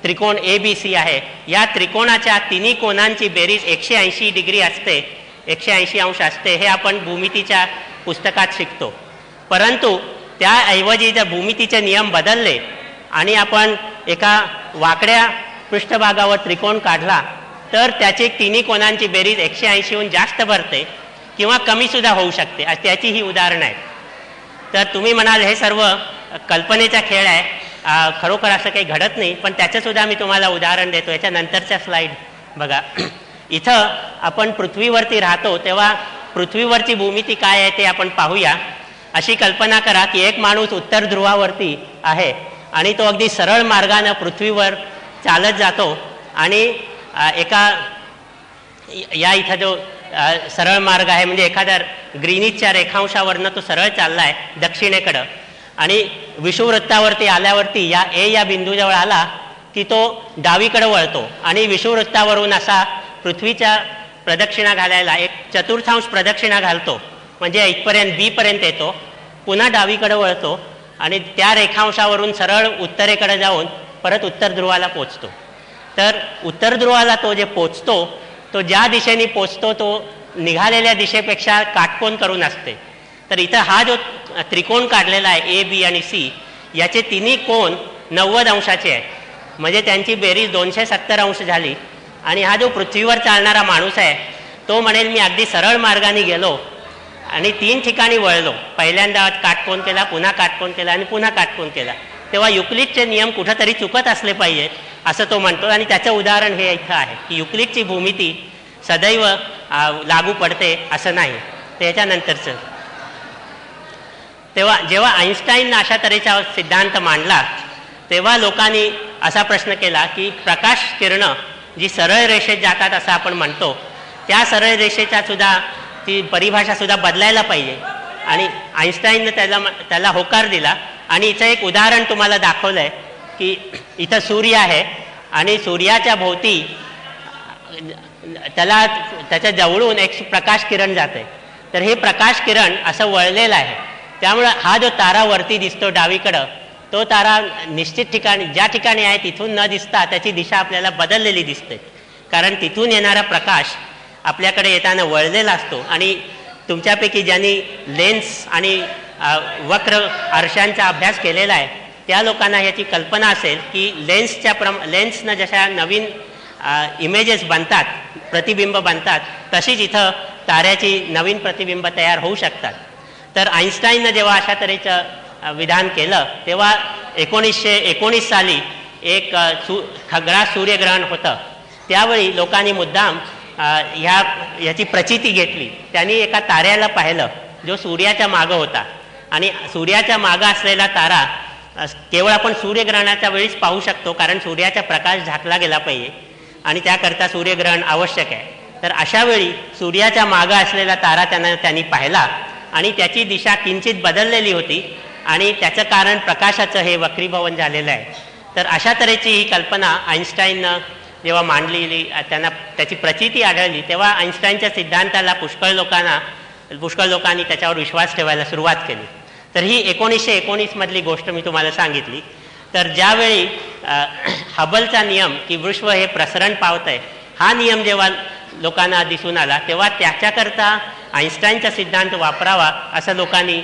त्रिकोण ABC आहे. या त्रिकोणाच्या तिन्ही कोनांची बेरीज 180 डिग्री असते, 180 अंश असते, हे आपण भूमितीच्या पुस्तकात शिकतो. परंतु त्याऐवजी जर भूमितीचे नियम बदलले आणि आपण एका वाकड्या पृष्ठभागावर त्रिकोण काढला तर त्याची तिन्ही कोनांची बेरीज 180हून जास्त भरते किंवा कमी सुद्धा होऊ शकते. त्याची ही उदाहरणं आहेत. तर तुम्ही म्हणाल हे सर्व कल्पनेचा खेळ आहे खरोखर असं काही घडत नाही, पण त्याचंसुद्धा मी तुम्हाला उदाहरण देतो. याच्या नंतरच्या स्लाईड बघा. इथं आपण पृथ्वीवरती राहतो, तेव्हा पृथ्वीवरची भूमिती काय आहे ते आपण पाहूया. अशी कल्पना करा की एक माणूस उत्तर ध्रुवावरती आहे आणि तो अगदी सरळ मार्गानं पृथ्वीवर चालत जातो आणि या इथं जो सरळ मार्ग आहे म्हणजे एखाद्या ग्रीनिजच्या रेखांशावरनं तो सरळ चालला आहे दक्षिणेकडं आणि विषुववृत्तावरती आल्यावरती या बिंदूजवळ आला की तो डावीकडे वळतो आणि विषुववृत्तावरून असा पृथ्वीच्या प्रदक्षिणा घालायला एक चतुर्थांश प्रदक्षिणा घालतो, म्हणजे इथपर्यंत बीपर्यंत येतो, पुन्हा डावीकडे वळतो आणि त्या रेखांशावरून सरळ उत्तरेकडे जाऊन परत उत्तर ध्रुवाला पोचतो. तर उत्तर ध्रुवाला तो जे पोचतो तो ज्या दिशेने पोचतो तो निघालेल्या दिशेपेक्षा काटकोन करून असते. तर इथं हा जो त्रिकोण काढलेला आहे A, B आणि C, याचे तिन्ही कोण 90 अंशाचे आहेत, म्हणजे त्यांची बेरीज 270 अंश झाली. आणि हा जो पृथ्वीवर चालणारा माणूस आहे तो म्हणेल मी अगदी सरळ मार्गाने गेलो आणि 3 ठिकाणी वळलो, पहिल्यांदा काटकोन केला, पुन्हा काटकोन केला आणि पुन्हा काटकोन केला, तेव्हा युक्लिडचे नियम कुठंतरी चुकत असले पाहिजे असं तो म्हणतो. आणि त्याचं उदाहरण हे इथं आहे की युक्लिडची भूमिती सदैव लागू पडते असं नाही. त्याच्यानंतरचं तेव्हा जेव्हा आईन्स्टाईननं अशा तऱ्हेचा सिद्धांत मांडला तेव्हा लोकांनी असा प्रश्न केला की प्रकाश किरणं जी सरळ रेषेत जातात असं आपण म्हणतो, त्या सरळ रेषेच्या सुद्धा ती परिभाषा सुद्धा बदलायला पाहिजे. आणि आईन्स्टाईननं त्याला होकार दिला. आणि इथं एक उदाहरण तुम्हाला दाखवलं आहे की इथं सूर्य आहे आणि सूर्याच्या भोवती त्याच्या जवळून एक प्रकाश किरण जाते. तर हे प्रकाश किरण असं वळलेलं आहे, त्यामुळं हा जो तारा वरती दिसतो डावीकडं तो तारा निश्चित ठिकाणी ज्या ठिकाणी आहे तिथून न दिसता त्याची दिशा आपल्याला बदललेली दिसते, कारण तिथून येणारा प्रकाश आपल्याकडे येताना वळलेला असतो. आणि तुमच्यापैकी ज्यांनी लेन्स आणि वक्र आरशांचा अभ्यास केलेला आहे त्या लोकांना याची कल्पना असेल की लेन्सनं जशा नवीन इमेजेस बनतात, प्रतिबिंब बनतात, तशीच इथं ताऱ्याची नवीन प्रतिबिंब तयार होऊ शकतात. तर आईन्स्टाईननं जेव्हा अशा तऱ्हेचं विधान केलं तेव्हा 1919 साली एक खग्रास सूर्यग्रहण होतं. त्यावेळी लोकांनी मुद्दाम याची प्रचिती घेतली. त्यांनी एका ताऱ्याला पाहिलं जो सूर्याच्या मागं होता आणि सूर्याच्या मागं असलेला तारा केवळ आपण सूर्यग्रहणाच्या वेळीच पाहू शकतो, कारण सूर्याचा प्रकाश झाकला गेला पाहिजे आणि त्याकरता सूर्यग्रहण आवश्यक आहे. तर अशा वेळी सूर्याच्या मागं असलेला तारा त्यांनी पाहिला आणि त्याची दिशा किंचित बदललेली होती आणि त्याचं कारण प्रकाशाचं हे वक्रीभवन झालेलं आहे. तर अशा तऱ्हेची ही कल्पना आईन्स्टाईननं जेव्हा मांडलेली, त्यांना त्याची प्रचिती आढळली तेव्हा आईन्स्टाईनच्या सिद्धांताला पुष्कळ लोकांनी त्याच्यावर विश्वास ठेवायला सुरुवात केली. तर ही 1919 मधली गोष्ट मी तुम्हाला सांगितली. तर ज्यावेळी हबलचा नियम की विश्व हे प्रसरण पावतंय हा नियम जेव्हा लोकांना दिसून आला तेव्हा त्याच्याकरता आईन्स्टाईनचा सिद्धांत वापरावा असं लोकांनी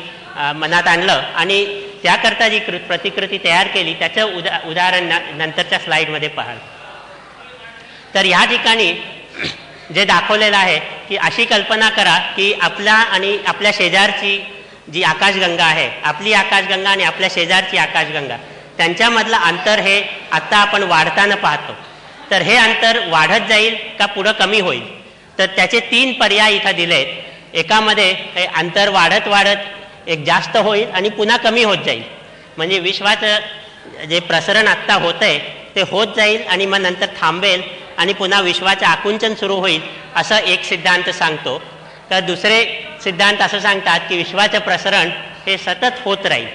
मनात आणलं आणि त्याकरता जी प्रतिकृती तयार केली त्याचं उदाहरण नंतरच्या स्लाईडमध्ये पाहाल. तर ह्या ठिकाणी जे दाखवलेलं आहे की अशी कल्पना करा की आपल्या आणि आपल्या शेजारची जी आकाशगंगा आहे, आपली आकाशगंगा आणि आपल्या शेजारची आकाशगंगा, त्यांच्यामधलं अंतर हे आत्ता आपण वाढताना पाहतो. तर हे अंतर वाढत जाईल का पुढं कमी होईल? तर त्याचे 3 पर्याय इथं दिलेत. एकामध्ये हे अंतर वाढत वाढत एक जास्त होईल आणि पुन्हा कमी होत जाईल, म्हणजे विश्वाचं जे प्रसरण आत्ता होतंय ते होत जाईल आणि मग नंतर थांबेल आणि पुन्हा विश्वाचं आकुंचन सुरू होईल असं एक सिद्धांत सांगतो. तर दुसरे सिद्धांत असं सांगतात की विश्वाचं प्रसरण हे सतत होत राहील.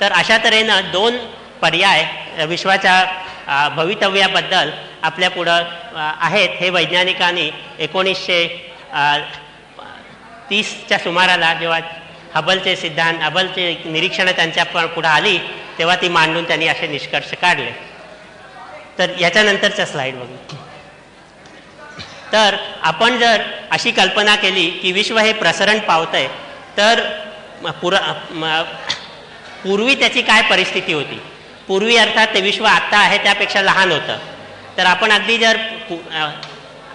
तर अशा तऱ्हेनं 2 पर्याय विश्वाच्या भवितव्याबद्दल आपल्या पुढं आहेत. हे वैज्ञानिकांनी 1930च्या सुमाराला जेव्हा हबलचे निरीक्षणं त्यांच्या पुढे आली तेव्हा ती मांडून त्यांनी असे निष्कर्ष काढले. तर याच्यानंतरचा स्लाईड बघू. तर आपण जर अशी कल्पना केली की विश्व हे प्रसरण पावतंय तर पूर्वी त्याची काय परिस्थिती होती? पूर्वी अर्थात ते विश्व आत्ता आहे त्यापेक्षा लहान होतं. तर आपण अगदी जर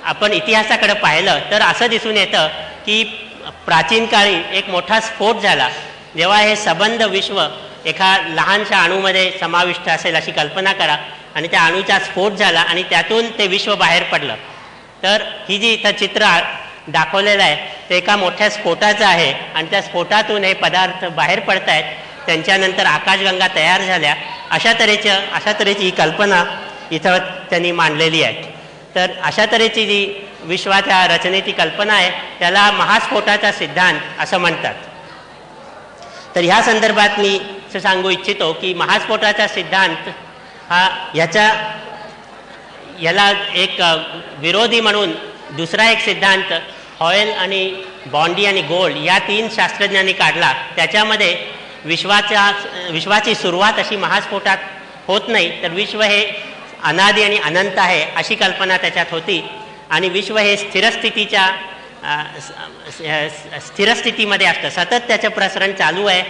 आपण इतिहासाकडे पाहिलं तर असं दिसून येतं की प्राचीन काळी एक मोठा स्फोट झाला जेव्हा हे सबंध विश्व एका लहानशा अणूमध्ये समाविष्ट असेल अशी कल्पना करा आणि त्या अणूचा स्फोट झाला आणि त्यातून ते विश्व बाहेर पडलं. तर ही जी इथं चित्र दाखवलेलं आहे ते एका मोठ्या स्फोटाचं आहे आणि त्या स्फोटातून हे पदार्थ बाहेर पडत आहेत. त्यांच्यानंतर आकाशगंगा तयार झाल्या. अशा तऱ्हेची ही कल्पना इथं त्यांनी मांडलेली आहे. तर अशा तऱ्हेची जी विश्वाच्या रचनेची कल्पना आहे त्याला महास्फोटाचा सिद्धांत असं म्हणतात. तर ह्या संदर्भात मी असं सांगू इच्छितो की महास्फोटाचा सिद्धांत हा याला एक विरोधी म्हणून दुसरा एक सिद्धांत हॉयल आणि बॉन्डी आणि गोल्ड या 3 शास्त्रज्ञांनी काढला. त्याच्यामध्ये विश्वाची सुरुवात अशी महास्फोटात होत नाही, तर विश्व हे अनादी आणि अनंत आहे अशी कल्पना त्याच्यात होती आणि विश्व हे स्थिरस्थितीमध्ये असतं, सतत त्याचं प्रसरण चालू आहे,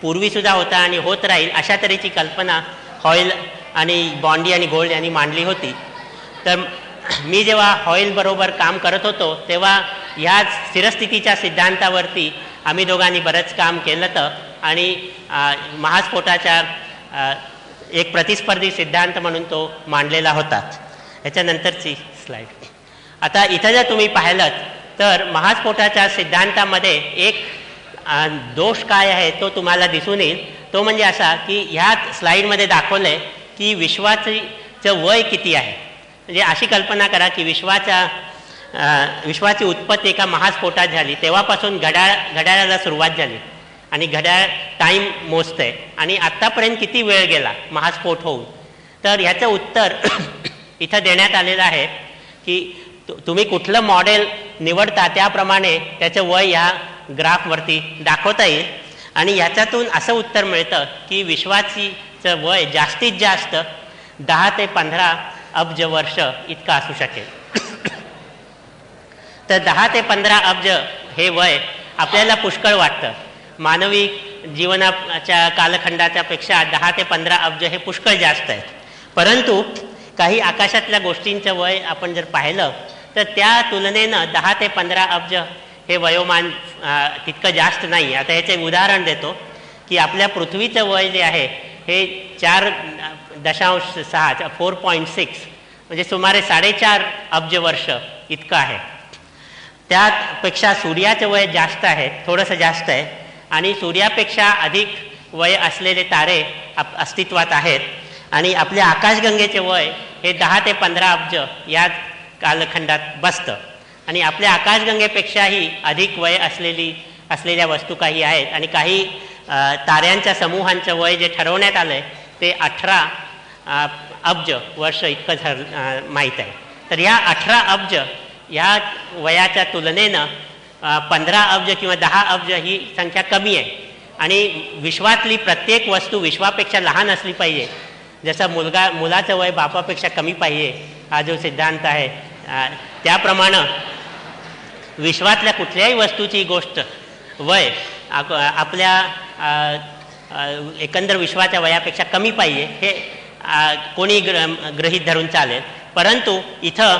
पूर्वीसुद्धा होता आणि होत राहील अशा तऱ्हेची कल्पना हॉयल आणि बॉन्डी आणि गोल्ड यांनी मांडली होती. तर मी जेव्हा हॉयलबरोबर काम करत होतो तेव्हा ह्या स्थिरस्थितीच्या सिद्धांतावरती आम्ही दोघांनी बरंच काम केलं होतं आणि महास्फोटाच्या एक प्रतिस्पर्धी सिद्धांत म्हणून तो मांडलेला होता. ह्याच्यानंतरची स्लाईड. आता इथं जर तुम्ही पाहिलं तर महास्फोटाच्या सिद्धांतामध्ये एक दोष काय आहे तो तुम्हाला दिसून येईल. तो म्हणजे असा की ह्या स्लाईडमध्ये दाखवलं आहे की विश्वाचं वय किती आहे. म्हणजे अशी कल्पना करा की विश्वाची उत्पत्ती एका महास्फोटात झाली, तेव्हापासून घड्याळाला सुरुवात झाली आणि घड्याळ टाईम मोजतंय आणि आत्तापर्यंत किती वेळ गेला महास्फोट होऊन. तर ह्याचं उत्तर इथं देण्यात आलेलं आहे की तुम्ही कुठलं मॉडेल निवडता त्याप्रमाणे त्याचं वय ह्या ग्राफवरती दाखवता येईल आणि ह्याच्यातून असं उत्तर मिळतं की विश्वाचं वय जास्तीत जास्त 10 ते 15 अब्ज वर्ष इतकं असू शकेल. तर 10 ते 15 अब्ज हे वय आपल्याला पुष्कळ वाटतं. मानवी जीवनाच्या कालखंडाच्या पेक्षा 10 ते 15 अब्ज हे पुष्कळ जास्त आहेत. परंतु काही आकाशातल्या गोष्टींचं वय आपण जर पाहिलं तर त्या तुलनेनं 10 ते 15 अब्ज हे वयोमान तितकं जास्त नाही. आता ह्याचे उदाहरण देतो की आपल्या पृथ्वीचं वय जे आहे हे 4.6 4.6 म्हणजे सुमारे 4.5 अब्ज वर्ष इतकं आहे. त्यापेक्षा सूर्याचं वय जास्त आहे, थोडंसं जास्त आहे आणि सूर्यापेक्षा अधिक वय असलेले तारे अस्तित्वात आहेत आणि आपल्या आकाशगंगेचे वय हे 10 ते 15 अब्ज या कालखंडात बसतं आणि आपल्या आकाशगंगेपेक्षाही अधिक वय असलेल्या वस्तू काही आहेत आणि काही ताऱ्यांच्या समूहांचं वय जे ठरवण्यात आलं आहे ते 18 अब्ज वर्ष इतकं माहीत आहे. तर ह्या 18 अब्ज ह्या वयाच्या तुलनेनं 15 अब्ज किंवा 10 अब्ज ही संख्या कमी आहे आणि विश्वातली प्रत्येक वस्तू विश्वापेक्षा लहान असली पाहिजे. जसं मुलाचं वय बापापेक्षा कमी पाहिजे हा जो सिद्धांत आहे त्याप्रमाणे विश्वातल्या कुठल्याही वस्तूची गोष्ट वय आपल्या एकंदर विश्वाच्या वयापेक्षा कमी पाहिजे हे कोणी गृहीत धरून चालेल. परंतु इथं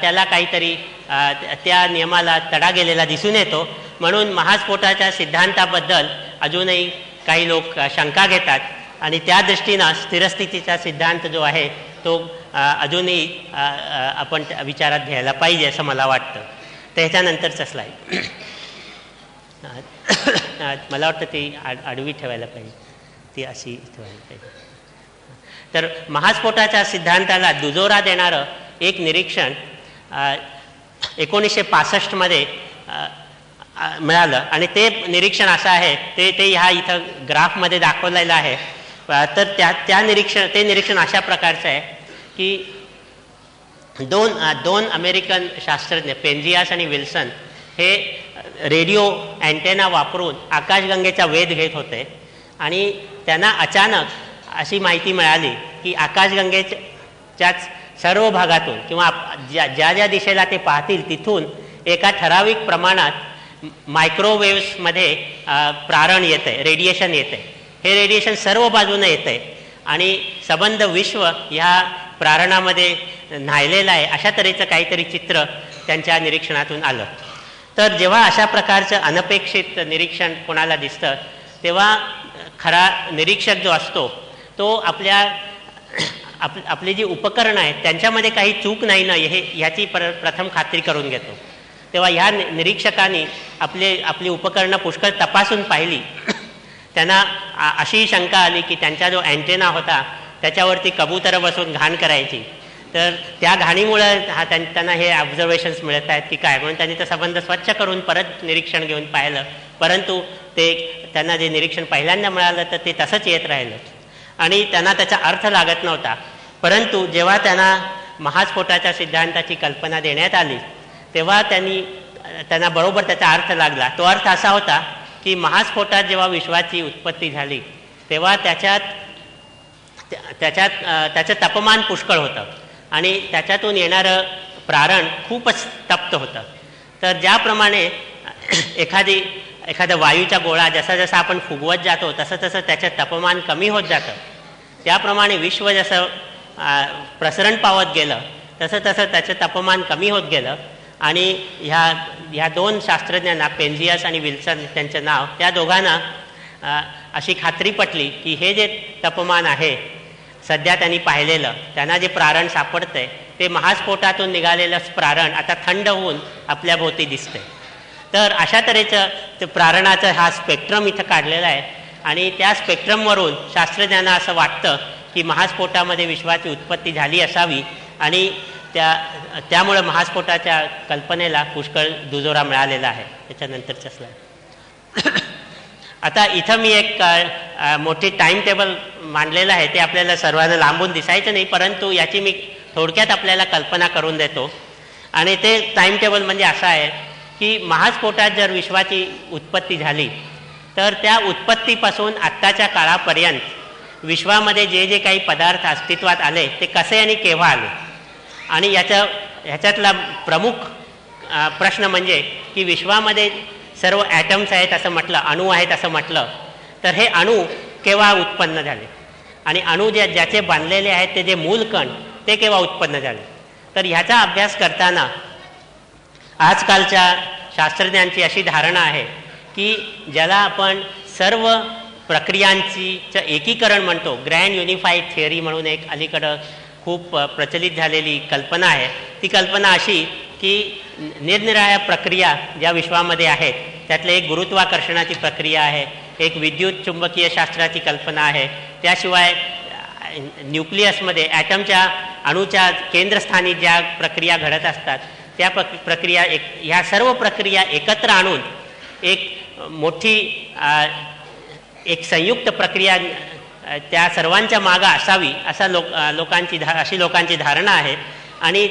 त्याला काहीतरी त्या नियमाला तडा गेलेला दिसून येतो. म्हणून महास्फोटाच्या सिद्धांताबद्दल अजूनही काही लोक शंका घेतात आणि त्या दृष्टीनं स्थिरस्थितीचा सिद्धांत जो आहे तो अजूनही आपण विचारात घ्यायला पाहिजे असं मला वाटतं. तर ह्याच्यानंतरचं स्लाईड मला वाटतं ती आडवी ठेवायला पाहिजे, ती अशी ठेवायला पाहिजे. तर महास्फोटाच्या सिद्धांताला दुजोरा देणारं एक निरीक्षण 1965 मध्ये मिळालं आणि ते निरीक्षण असं आहे ते ह्या इथं ग्राफमध्ये दाखवलेलं आहे. तर ते निरीक्षण अशा प्रकारचं आहे की दोन अमेरिकन शास्त्रज्ञ पेंझियास आणि विल्सन हे रेडिओ अँटेना वापरून आकाशगंगेचा वेध घेत होते आणि त्यांना अचानक अशी माहिती मिळाली की आकाशगंगेच्याच सर्व भागातून किंवा ज्या दिशेला ते पाहतील तिथून एका ठराविक प्रमाणात मायक्रोवेव्समध्ये प्रारण येतं आहे, रेडिएशन येतं आहे. हे रेडिएशन सर्व बाजूने येतं आहे आणि संबंध विश्व ह्या प्रारणामध्ये न्हायलेलं आहे अशा तऱ्हेचं काहीतरी चित्र त्यांच्या निरीक्षणातून आलं. तर जेव्हा अशा प्रकारचं अनपेक्षित निरीक्षण कोणाला दिसतं तेव्हा खरा निरीक्षक जो असतो तो आपली जी उपकरणं आहेत त्यांच्यामध्ये काही चूक नाही ना ह्याची प्रथम खात्री करून घेतो. तेव्हा ह्या निरीक्षकांनी आपली उपकरणं पुष्कळ तपासून पाहिली. त्यांना अशी शंका आली की त्यांचा जो अँटेना होता त्याच्यावरती कबुतरं बसून घाण करायची, तर त्या घाणीमुळं त्यांना हे ऑब्झर्वेशन्स मिळत आहेत की काय, म्हणून त्यांनी तो संबंध स्वच्छ करून परत निरीक्षण घेऊन पाहिलं. परंतु त्यांना जे निरीक्षण पहिल्यांदा मिळालं तर ते तसंच येत राहिलं आणि त्यांना त्याचा अर्थ लागत नव्हता. परंतु जेव्हा त्यांना महास्फोटाच्या सिद्धांताची कल्पना देण्यात आली तेव्हा त्यांना बरोबर त्याचा अर्थ लागला. तो अर्थ असा होता की महास्फोटात जेव्हा विश्वाची उत्पत्ती झाली तेव्हा त्याचं तापमान पुष्कळ होतं आणि त्याच्यातून येणारं प्रारण खूपच तप्त होतं. तर ज्याप्रमाणे एखादा वायूचा गोळा जसा जसा आपण फुगवत जातो तसं तसं त्याचं तापमान कमी होत जातं, त्याप्रमाणे विश्व जसं प्रसरण पावत गेलं तसं तसं त्याचं तापमान कमी होत गेलं. आणि ह्या दोन शास्त्रज्ञांना, पेन्झियस आणि विल्सन त्यांचं नाव, त्या दोघांना अशी खात्री पटली की हे जे तापमान आहे सध्या त्यांनी पाहिलेलं, त्यांना जे प्रारण सापडतंय ते महास्फोटातून निघालेलं प्रारण आता थंड होऊन आपल्या भोवती दिसतंय. तर अशा तऱ्हेचं ते प्रारणाचं हा स्पेक्ट्रम इथं काढलेला आहे आणि त्या स्पेक्ट्रमवरून शास्त्रज्ञांना असं वाटतं की महास्फोटामध्ये विश्वाची उत्पत्ती झाली असावी आणि त्यामुळे महास्फोटाच्या कल्पनेला पुष्कळ दुजोरा मिळालेला आहे. त्याच्यानंतरच्या स्लाइड. आता इथं मी एक मोठी टाईम टेबल मांडलेलं आहे. ते आपल्याला सर्वांना लांबून दिसायचं नाही, परंतु याची मी थोडक्यात आपल्याला कल्पना करून देतो. आणि ते टाईम टेबल म्हणजे असं आहे की महास्फोटात जर विश्वाची उत्पत्ती झाली तर त्या उत्पत्तीपासून आत्ताच्या काळापर्यंत विश्वामध्ये जे जे काही पदार्थ अस्तित्वात आले ते कसे आणि केव्हा आले. आणि ह्याच्यातला प्रमुख प्रश्न म्हणजे की विश्वामध्ये सर्व ॲटम्स आहेत असं म्हटलं, अणू आहेत असं म्हटलं, तर हे अणू केव्हा उत्पन्न झाले आणि अणू ज्याचे बांधलेले आहेत ते जे मूल कण ते केव्हा उत्पन्न झाले. तर ह्याचा अभ्यास करताना आजकालच्या शास्त्रज्ञांची अशी धारणा आहे की ज्याला आपण सर्व प्रक्रियांचं एकीकरण म्हणतो, ग्रँड युनिफाईड थिअरी म्हणून एक अलीकडं खूप प्रचलित झालेली कल्पना आहे. ती कल्पना अशी की निरनिराळ्या प्रक्रिया ज्या विश्वामध्ये आहेत त्यातले एक गुरुत्वाकर्षणाची प्रक्रिया आहे, एक विद्युत चुंबकीय शास्त्राची कल्पना आहे, त्याशिवाय न्यूक्लियसमध्ये ॲटमच्या अणूच्या केंद्रस्थानी ज्या प्रक्रिया घडत असतात त्या प्रक्रिया ह्या सर्व प्रक्रिया एकत्र आणून एक मोठी एक संयुक्त प्रक्रिया त्या सर्वांच्या मागं असावी असा अशी लोकांची धारणा आहे. आणि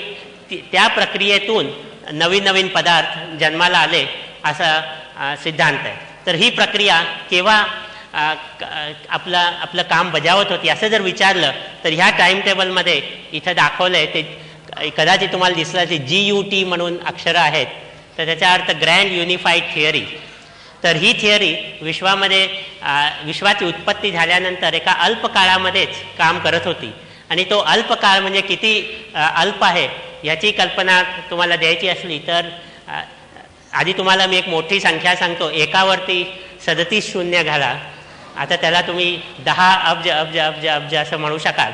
त्या प्रक्रियेतून नवीन नवीन पदार्थ जन्माला आले असा सिद्धांत आहे. तर ही प्रक्रिया केव्हा आपलं काम बजावत होती असं जर विचारलं तर ह्या टाईम टेबलमध्ये इथं दाखवलं आहे ते कदाचित तुम्हाला दिसलं की GUT म्हणून अक्षरं आहेत, तर त्याचा अर्थ ग्रँड युनिफाईड थिअरी. तर ही थिअरी विश्वाची उत्पत्ती झाल्यानंतर एका अल्प काळामध्येच काम करत होती आणि तो अल्प काळ म्हणजे किती अल्प आहे याची कल्पना तुम्हाला द्यायची असली तर आधी तुम्हाला मी एक मोठी संख्या सांगतो. एकावरती 37 शून्य घाला, आता त्याला तुम्ही 10 अब्ज अब्ज अब्ज अब्ज असं म्हणू शकाल.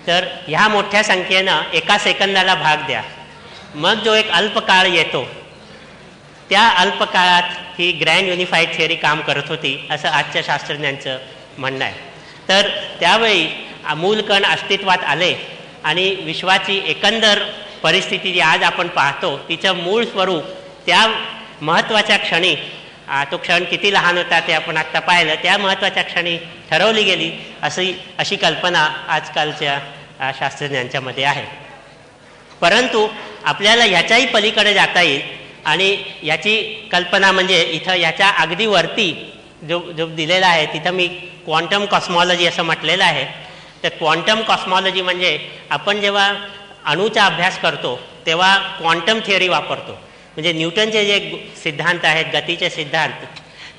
तर ह्या मोठ्या संख्येनं एका सेकंदाला भाग द्या, मग जो एक अल्प काळ येतो त्या अल्प काळात ही ग्रँड युनिफाईड थिअरी काम करत होती असं आजच्या शास्त्रज्ञांचं म्हणणं आहे. तर त्यावेळी मूलकण अस्तित्वात आले आणि विश्वाची एकंदर परिस्थिती जी आज आपण पाहतो तिचं मूळ स्वरूप त्या महत्त्वाच्या क्षणी, तो क्षण किती लहान होता ते आपण आत्ता पाहिलं, त्या महत्त्वाच्या क्षणी ठरवली गेली अशी कल्पना आजकालच्या शास्त्रज्ञांच्यामध्ये आहे. परंतु आपल्याला ह्याच्याही पलीकडे जाता येईल आणि याची कल्पना म्हणजे इथं याच्या अगदी वरती जो दिलेला आहे तिथं मी क्वांटम कॉस्मॉलॉजी असं म्हटलेलं आहे. तर क्वांटम कॉस्मॉलॉजी म्हणजे आपण जेव्हा अणूचा अभ्यास करतो तेव्हा क्वांटम थिअरी वापरतो. म्हणजे न्यूटनचे जे सिद्धांत आहेत, गतीचे सिद्धांत,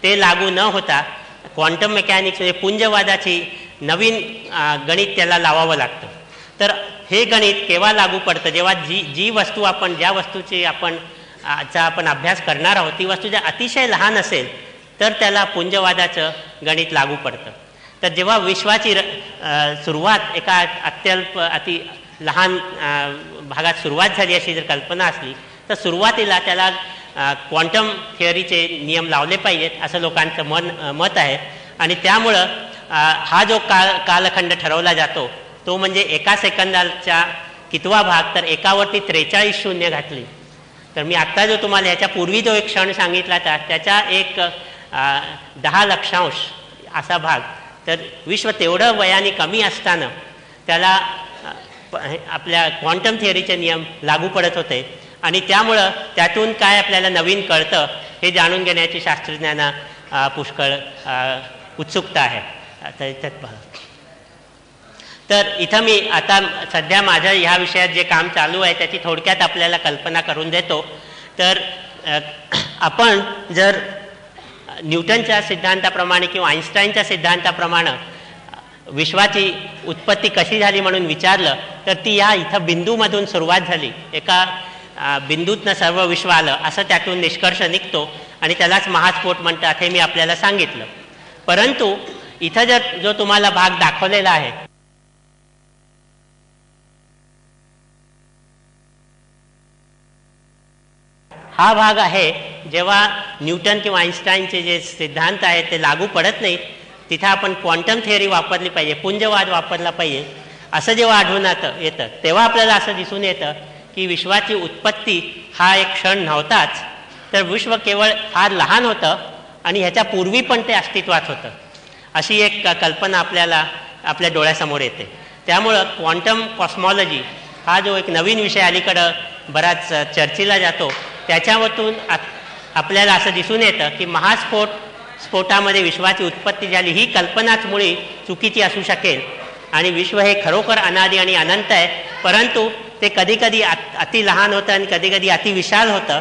ते लागू न होता क्वांटम मेकॅनिक्स म्हणजे पुंजवादाची नवीन गणित त्याला लावावं लागतं. तर हे गणित केव्हा लागू पडतं, जेव्हा जी वस्तू ज्या वस्तूची आपण अभ्यास करणार आहोत ती वस्तू जर अतिशय लहान असेल तर त्याला पुंजवादाचं गणित लागू पडतं. तर जेव्हा विश्वाची सुरुवात एका अत्यल्प अति लहान भागात सुरुवात झाली अशी जर कल्पना असली तर सुरुवातीला त्याला क्वांटम थिअरीचे नियम लावले पाहिजेत असं लोकांचं मत आहे. आणि त्यामुळं हा जो कालखंड ठरवला जातो तो म्हणजे एका सेकंदाचा कितवा भाग, तर एकावरती 43 शून्य घातली. तर मी आत्ता जो तुम्हाला याच्यापूर्वी जो एक क्षण सांगितला होता त्याच्या एक 10 लक्षांश असा भाग. तर विश्व तेवढं वयाने कमी असताना त्याला आपल्या क्वांटम थिअरीचे नियम लागू पडत होते आणि त्यामुळं त्यातून काय आपल्याला नवीन कळतं हे जाणून घेण्याची शास्त्रज्ञांना पुष्कळ उत्सुकता आहे. तर इथं मी आता सध्या माझ्या ह्या विषयात जे काम चालू आहे त्याची थोडक्यात आपल्याला कल्पना करून देतो. तर आपण जर न्यूटनच्या सिद्धांताप्रमाणे किंवा आईन्स्टाईनच्या सिद्धांताप्रमाणे विश्वाची उत्पत्ती कशी झाली म्हणून विचारलं तर ती या इथं बिंदूमधून सुरुवात झाली. एका बिंदूतनं सर्व विश्व आलं असं त्यातून निष्कर्ष निघतो आणि त्यालाच महास्फोट म्हणतात हे मी आपल्याला सांगितलं. परंतु इथं जर जो तुम्हाला भाग दाखवलेला आहे हा भाग आहे जेव्हा न्यूटन किंवा आईन्स्टाईनचे जे सिद्धांत आहेत ते लागू पडत नाहीत तिथं आपण क्वांटम थिअरी वापरली पाहिजे, पुंजवाद वापरला पाहिजे असं जेव्हा आढळून येतं तेव्हा आपल्याला असं दिसून येतं की विश्वाची उत्पत्ती हा एक क्षण नव्हताच, तर विश्व केवळ फार लहान होतं आणि ह्याच्या पूर्वी पण ते अस्तित्वात होतं अशी एक कल्पना आपल्याला आपल्या डोळ्यासमोर येते. त्यामुळं क्वांटम कॉस्मॉलॉजी हा जो एक नवीन विषय अलीकडं बराच चर्चेला जातो त्याच्यावरून आपल्याला असं दिसून येतं की स्फोटामध्ये विश्वाची उत्पत्ती झाली ही कल्पनाच मुळी चुकीची असू शकेल आणि विश्व हे खरोखर अनादी आणि अनंत आहे. परंतु ते कधीकधी अति लहान होतं आणि कधीकधी अतिविशाल होतं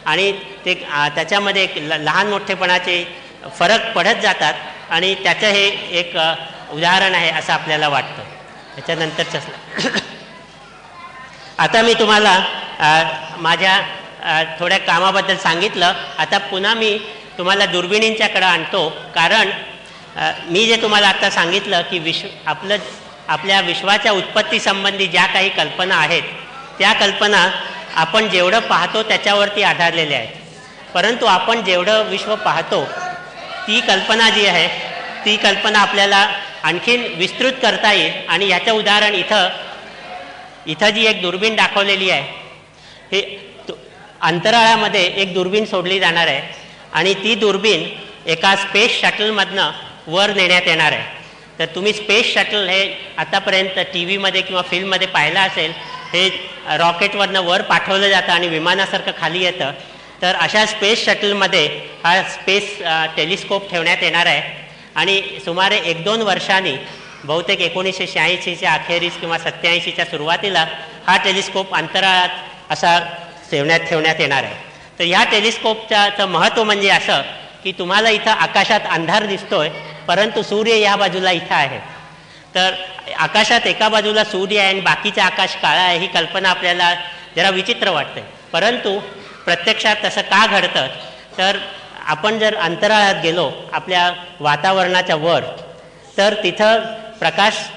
आणि ते त्याच्यामध्ये एक लहान मोठेपणाचे फरक पडत जातात आणि त्याचं हे एक उदाहरण आहे असं आपल्याला वाटतं. त्याच्यानंतरचं आता मी तुम्हाला माझ्या थोड्या कामाबद्दल सांगितलं. आता पुन्हा मी तुम्हाला दुर्बिणींच्याकडं आणतो कारण मी जे तुम्हाला आता सांगितलं की आपल्या विश्वाच्या उत्पत्तीसंबंधी ज्या काही कल्पना आहेत त्या कल्पना आपण जेवढं पाहतो त्याच्यावरती आधारलेल्या आहेत. परंतु आपण जेवढं विश्व पाहतो ती कल्पना जी आहे ती कल्पना आपल्याला आणखीन विस्तृत करता येईल. आणि ह्याचं उदाहरण इथं जी एक दुर्बीण दाखवलेली आहे हे अंतराळामध्ये एक दुर्बीण सोडली जाणार आहे आणि ती दुर्बीण एका स्पेस शटलमधनं वर नेण्यात येणार आहे. तर तुम्ही स्पेस शटल हे आतापर्यंत टी व्हीमध्ये किंवा फिल्ममध्ये पाहिलं असेल. हे रॉकेटवरनं वर पाठवलं जातं आणि विमानासारखं खाली येतं. तर अशा स्पेस शटलमध्ये हा स्पेस टेलिस्कोप ठेवण्यात येणार आहे आणि सुमारे 1-2 वर्षांनी बहुतेक 1986च्या अखेरीस किंवा 87च्या सुरुवातीला हा टेलिस्कोप अंतराळात असा ठेवण्यात येणार आहे. तर ह्या टेलिस्कोपचं महत्त्व म्हणजे असं की तुम्हाला इथं आकाशात अंधार दिसतोय परंतु सूर्य या बाजूला इथं आहे. तर आकाशात एका बाजूला सूर्य आहे आणि बाकीचं आकाश काळं आहे ही कल्पना आपल्याला जरा विचित्र वाटते. परंतु प्रत्यक्षात तसं का घडतं तर आपण जर अंतराळात गेलो आपल्या वातावरणाच्या वर तर तिथं प्रकाश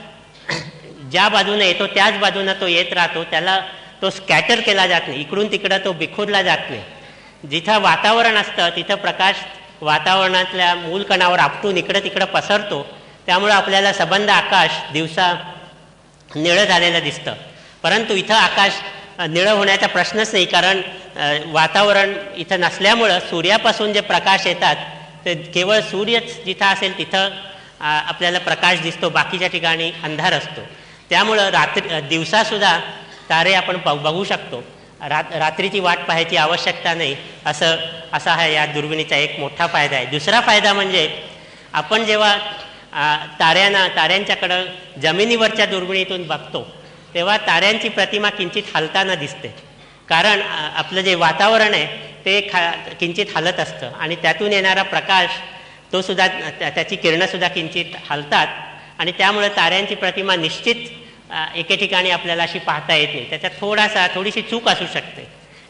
ज्या बाजूने येतो त्याच बाजूने तो येत राहतो. त्याला तो स्कॅटर केला जात नाही, इकडून तिकडं तो बिखुरला जात नाही. जिथं वातावरण असतं तिथं प्रकाश वातावरणातल्या मूल कणावर आपटून इकडं तिकडं पसरतो. त्यामुळं आपल्याला सबंध आकाश दिवसा निळं झालेलं दिसतं. परंतु इथं आकाश निळं होण्याचा प्रश्नच नाही कारण वातावरण इथं नसल्यामुळं सूर्यापासून जे प्रकाश येतात ते केवळ सूर्यच जिथं असेल तिथं आपल्याला प्रकाश दिसतो, बाकीच्या ठिकाणी अंधार असतो. त्यामुळं दिवसासुद्धा तारे आपण बघू शकतो. रात्रीची वाट पाहायची आवश्यकता नाही असा हा या दुर्बिणीचा एक मोठा फायदा आहे. दुसरा फायदा म्हणजे आपण जेव्हा ताऱ्यांच्याकडं जमिनीवरच्या दुर्बिणीतून बघतो तेव्हा ताऱ्यांची प्रतिमा किंचित हलताना दिसते कारण आपलं जे वातावरण आहे ते किंचित हलत असतं आणि त्यातून येणारा प्रकाश तो सुद्धा त्याची किरणंसुद्धा किंचित हलतात आणि त्यामुळे ताऱ्यांची प्रतिमा निश्चित एके ठिकाणी आपल्याला अशी पाहता येत नाही. त्याच्यात थोडीशी चूक असू शकते.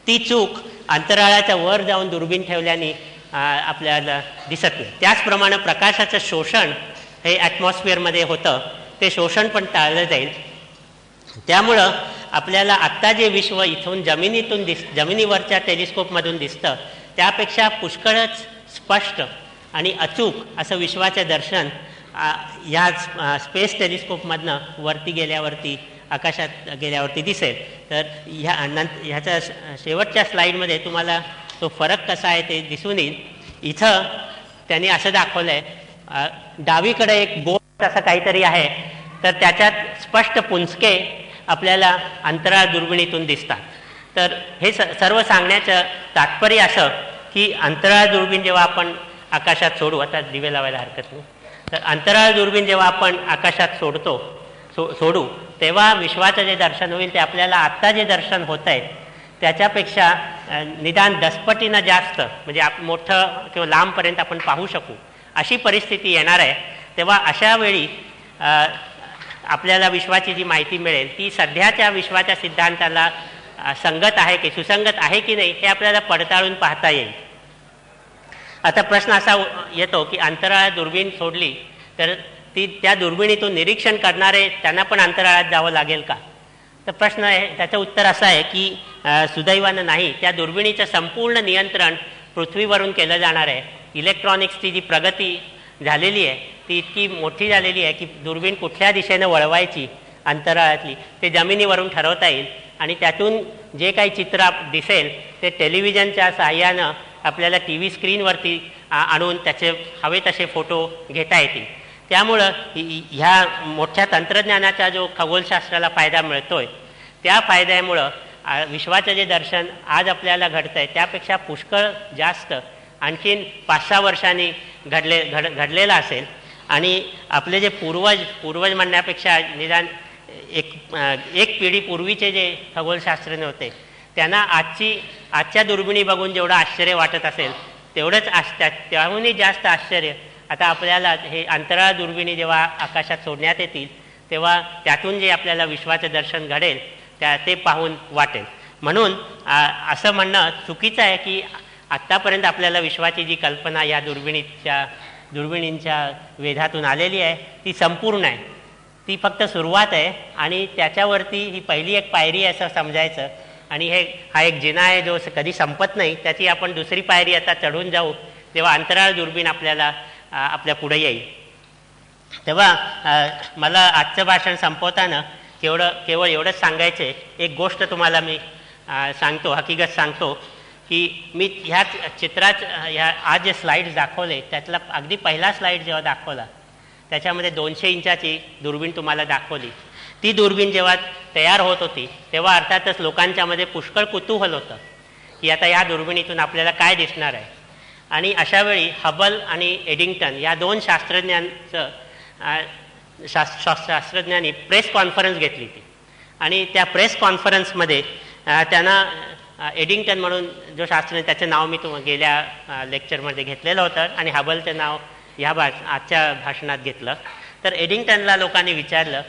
ती चूक अंतराळाच्या वर जाऊन दुर्बीण ठेवल्याने आपल्याला दिसत नाही. त्याचप्रमाणे प्रकाशाचं शोषण हे ॲटमॉस्फिअरमध्ये होतं ते शोषण पण टाळलं जाईल. त्यामुळं आपल्याला आत्ता जे विश्व इथून जमिनीवरच्या टेलिस्कोपमधून दिसतं त्यापेक्षा पुष्कळच स्पष्ट आणि अचूक असं विश्वाचं दर्शन ह्या स्पेस टेलिस्कोपमधनं वरती गेल्यावरती आकाशात गेल्यावरती दिसेल. तर ह्याच्या शेवटच्या स्लाईडमध्ये तुम्हाला तो फरक कसा आहे ते दिसून येईल. इथं त्यांनी असं दाखवलं आहे, डावीकडे एक गोल असं काहीतरी आहे, तर त्याच्यात स्पष्ट पुंजके आपल्याला अंतराळ दुर्बिणीतून दिसतात. तर हे सर्व सांगण्याचं तात्पर्य असं की अंतराळ दुर्बीण जेव्हा आपण आकाशात सोडू, आता दिवे लावायला हरकत नाही, तर अंतराळ दुर्बीण जेव्हा आपण आकाशात सोडू तेव्हा विश्वाचं जे दर्शन होईल ते आपल्याला आत्ता जे दर्शन होत आहे त्याच्यापेक्षा निदान 10 पटीनं जास्त, म्हणजे मोठं किंवा लांबपर्यंत आपण पाहू शकू अशी परिस्थिती येणार आहे. तेव्हा अशा वेळी आपल्याला विश्वाची जी माहिती मिळेल ती सध्याच्या विश्वाच्या सिद्धांताला संगत आहे की सुसंगत आहे की नाही हे आपल्याला पडताळून पाहता येईल. आता प्रश्न असा येतो की अंतराळात दुर्बीण सोडली तर त्या दुर्बिणीतून निरीक्षण करणारे त्यांना पण अंतराळात जावं लागेल का? तर प्रश्न आहे, त्याचं उत्तर असं आहे की सुदैवानं नाही. त्या दुर्बिणीचं संपूर्ण नियंत्रण पृथ्वीवरून केलं जाणार आहे. इलेक्ट्रॉनिक्सची जी प्रगती झालेली आहे ती इतकी मोठी झालेली आहे की दुर्बीण कुठल्या दिशेनं वळवायची अंतराळातली ते जमिनीवरून ठरवता येईल आणि त्यातून जे काही चित्र दिसेल ते टेलिव्हिजनच्या सहाय्यानं आपल्याला TV स्क्रीनवरती आणून त्याचे हवे तसे फोटो घेता येतील. त्यामुळं ह्या मोठ्या तंत्रज्ञानाचा जो खगोलशास्त्राला फायदा मिळतोय त्या फायद्यामुळं विश्वाचं जे दर्शन आज आपल्याला घडतं आहे त्यापेक्षा पुष्कळ जास्त आणखीन 5-6 वर्षांनी घडलेलं असेल. आणि आपले जे पूर्वज म्हणण्यापेक्षा निदान एक पिढी पूर्वीचे जे खगोलशास्त्रज्ञ होते त्यांना आजच्या दुर्बिणी बघून जेवढं आश्चर्य वाटत असेल तेवढंच त्याहूनही जास्त आश्चर्य आता आपल्याला हे अंतराळ दुर्बिणी जेव्हा आकाशात सोडण्यात येतील तेव्हा त्यातून जे आपल्याला विश्वाचं दर्शन घडेल ते पाहून वाटेल. म्हणून असं म्हणणं चुकीचं आहे की आत्तापर्यंत आपल्याला विश्वाची जी कल्पना या दुर्बिणींच्या वेधातून आलेली आहे ती संपूर्ण आहे. ती फक्त सुरुवात आहे आणि त्याच्यावरती ही पहिली एक पायरी आहे असं समजायचं. आणि हा एक जिना आहे जो कधी संपत नाही. त्याची आपण दुसरी पायरी आता चढून जाऊ तेव्हा अंतराळ दुर्बीण आपल्या पुढे येईल. तेव्हा मला आजचं भाषण संपवताना केवळ एवढंच सांगायचे, एक गोष्ट तुम्हाला मी हकीकत सांगतो की मी ह्याच चित्रात आज जे स्लाईड्स दाखवले त्यातला अगदी पहिला स्लाईड जेव्हा दाखवला त्याच्यामध्ये 200 इंचाची दुर्बीण तुम्हाला दाखवली. ती दुर्बीण जेव्हा तयार होत होती तेव्हा अर्थातच लोकांच्या मध्ये पुष्कळ कुतूहल होतं की आता या दुर्बिणीतून आपल्याला काय दिसणार आहे. आणि अशावेळी हबल आणि एडिंग्टन या 2 शास्त्रज्ञांनी प्रेस कॉन्फरन्स घेतली होती. आणि त्या प्रेस कॉन्फरन्समध्ये त्यांना एडिंग्टन म्हणून जो शास्त्रज्ञ त्याचं नाव मी गेल्या लेक्चरमध्ये घेतलेलं होतं आणि हबलचं नाव आजच्या भाषणात घेतलं. तर एडिंग्टनला लोकांनी विचारलं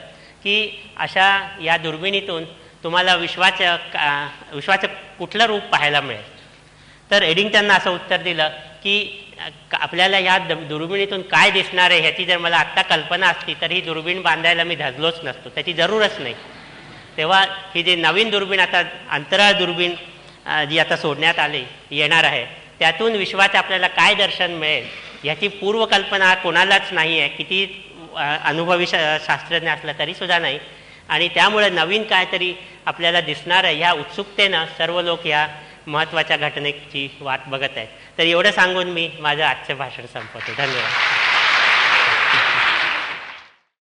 की अशा या दुर्बिणीतून तुम्हाला विश्वाचं कुठलं रूप पाहायला मिळेल. तर एडिंग्टननं असं उत्तर दिलं की आपल्याला या दुर्बिणीतून काय दिसणार आहे ह्याची जर मला आत्ता कल्पना असती तर ही दुर्बीण बांधायला मी धजलोच नसतो, त्याची जरूरच नाही. तेव्हा ही जी नवीन दुर्बीण आता अंतराळ दुर्बीण जी आता सोडण्यात येणार आहे त्यातून विश्वाचं आपल्याला काय दर्शन मिळेल ह्याची पूर्वकल्पना कोणालाच नाही आहे, किती अनुभवी शास्त्रज्ञ असला तरीसुद्धा नाही. आणि त्यामुळे नवीन काहीतरी आपल्याला दिसणार आहे ह्या उत्सुकतेनं सर्व लोक ह्या महत्त्वाच्या घटनेची वाट बघत आहेत. तर एवढं सांगून मी माझं आजचं भाषण संपवतो. धन्यवाद.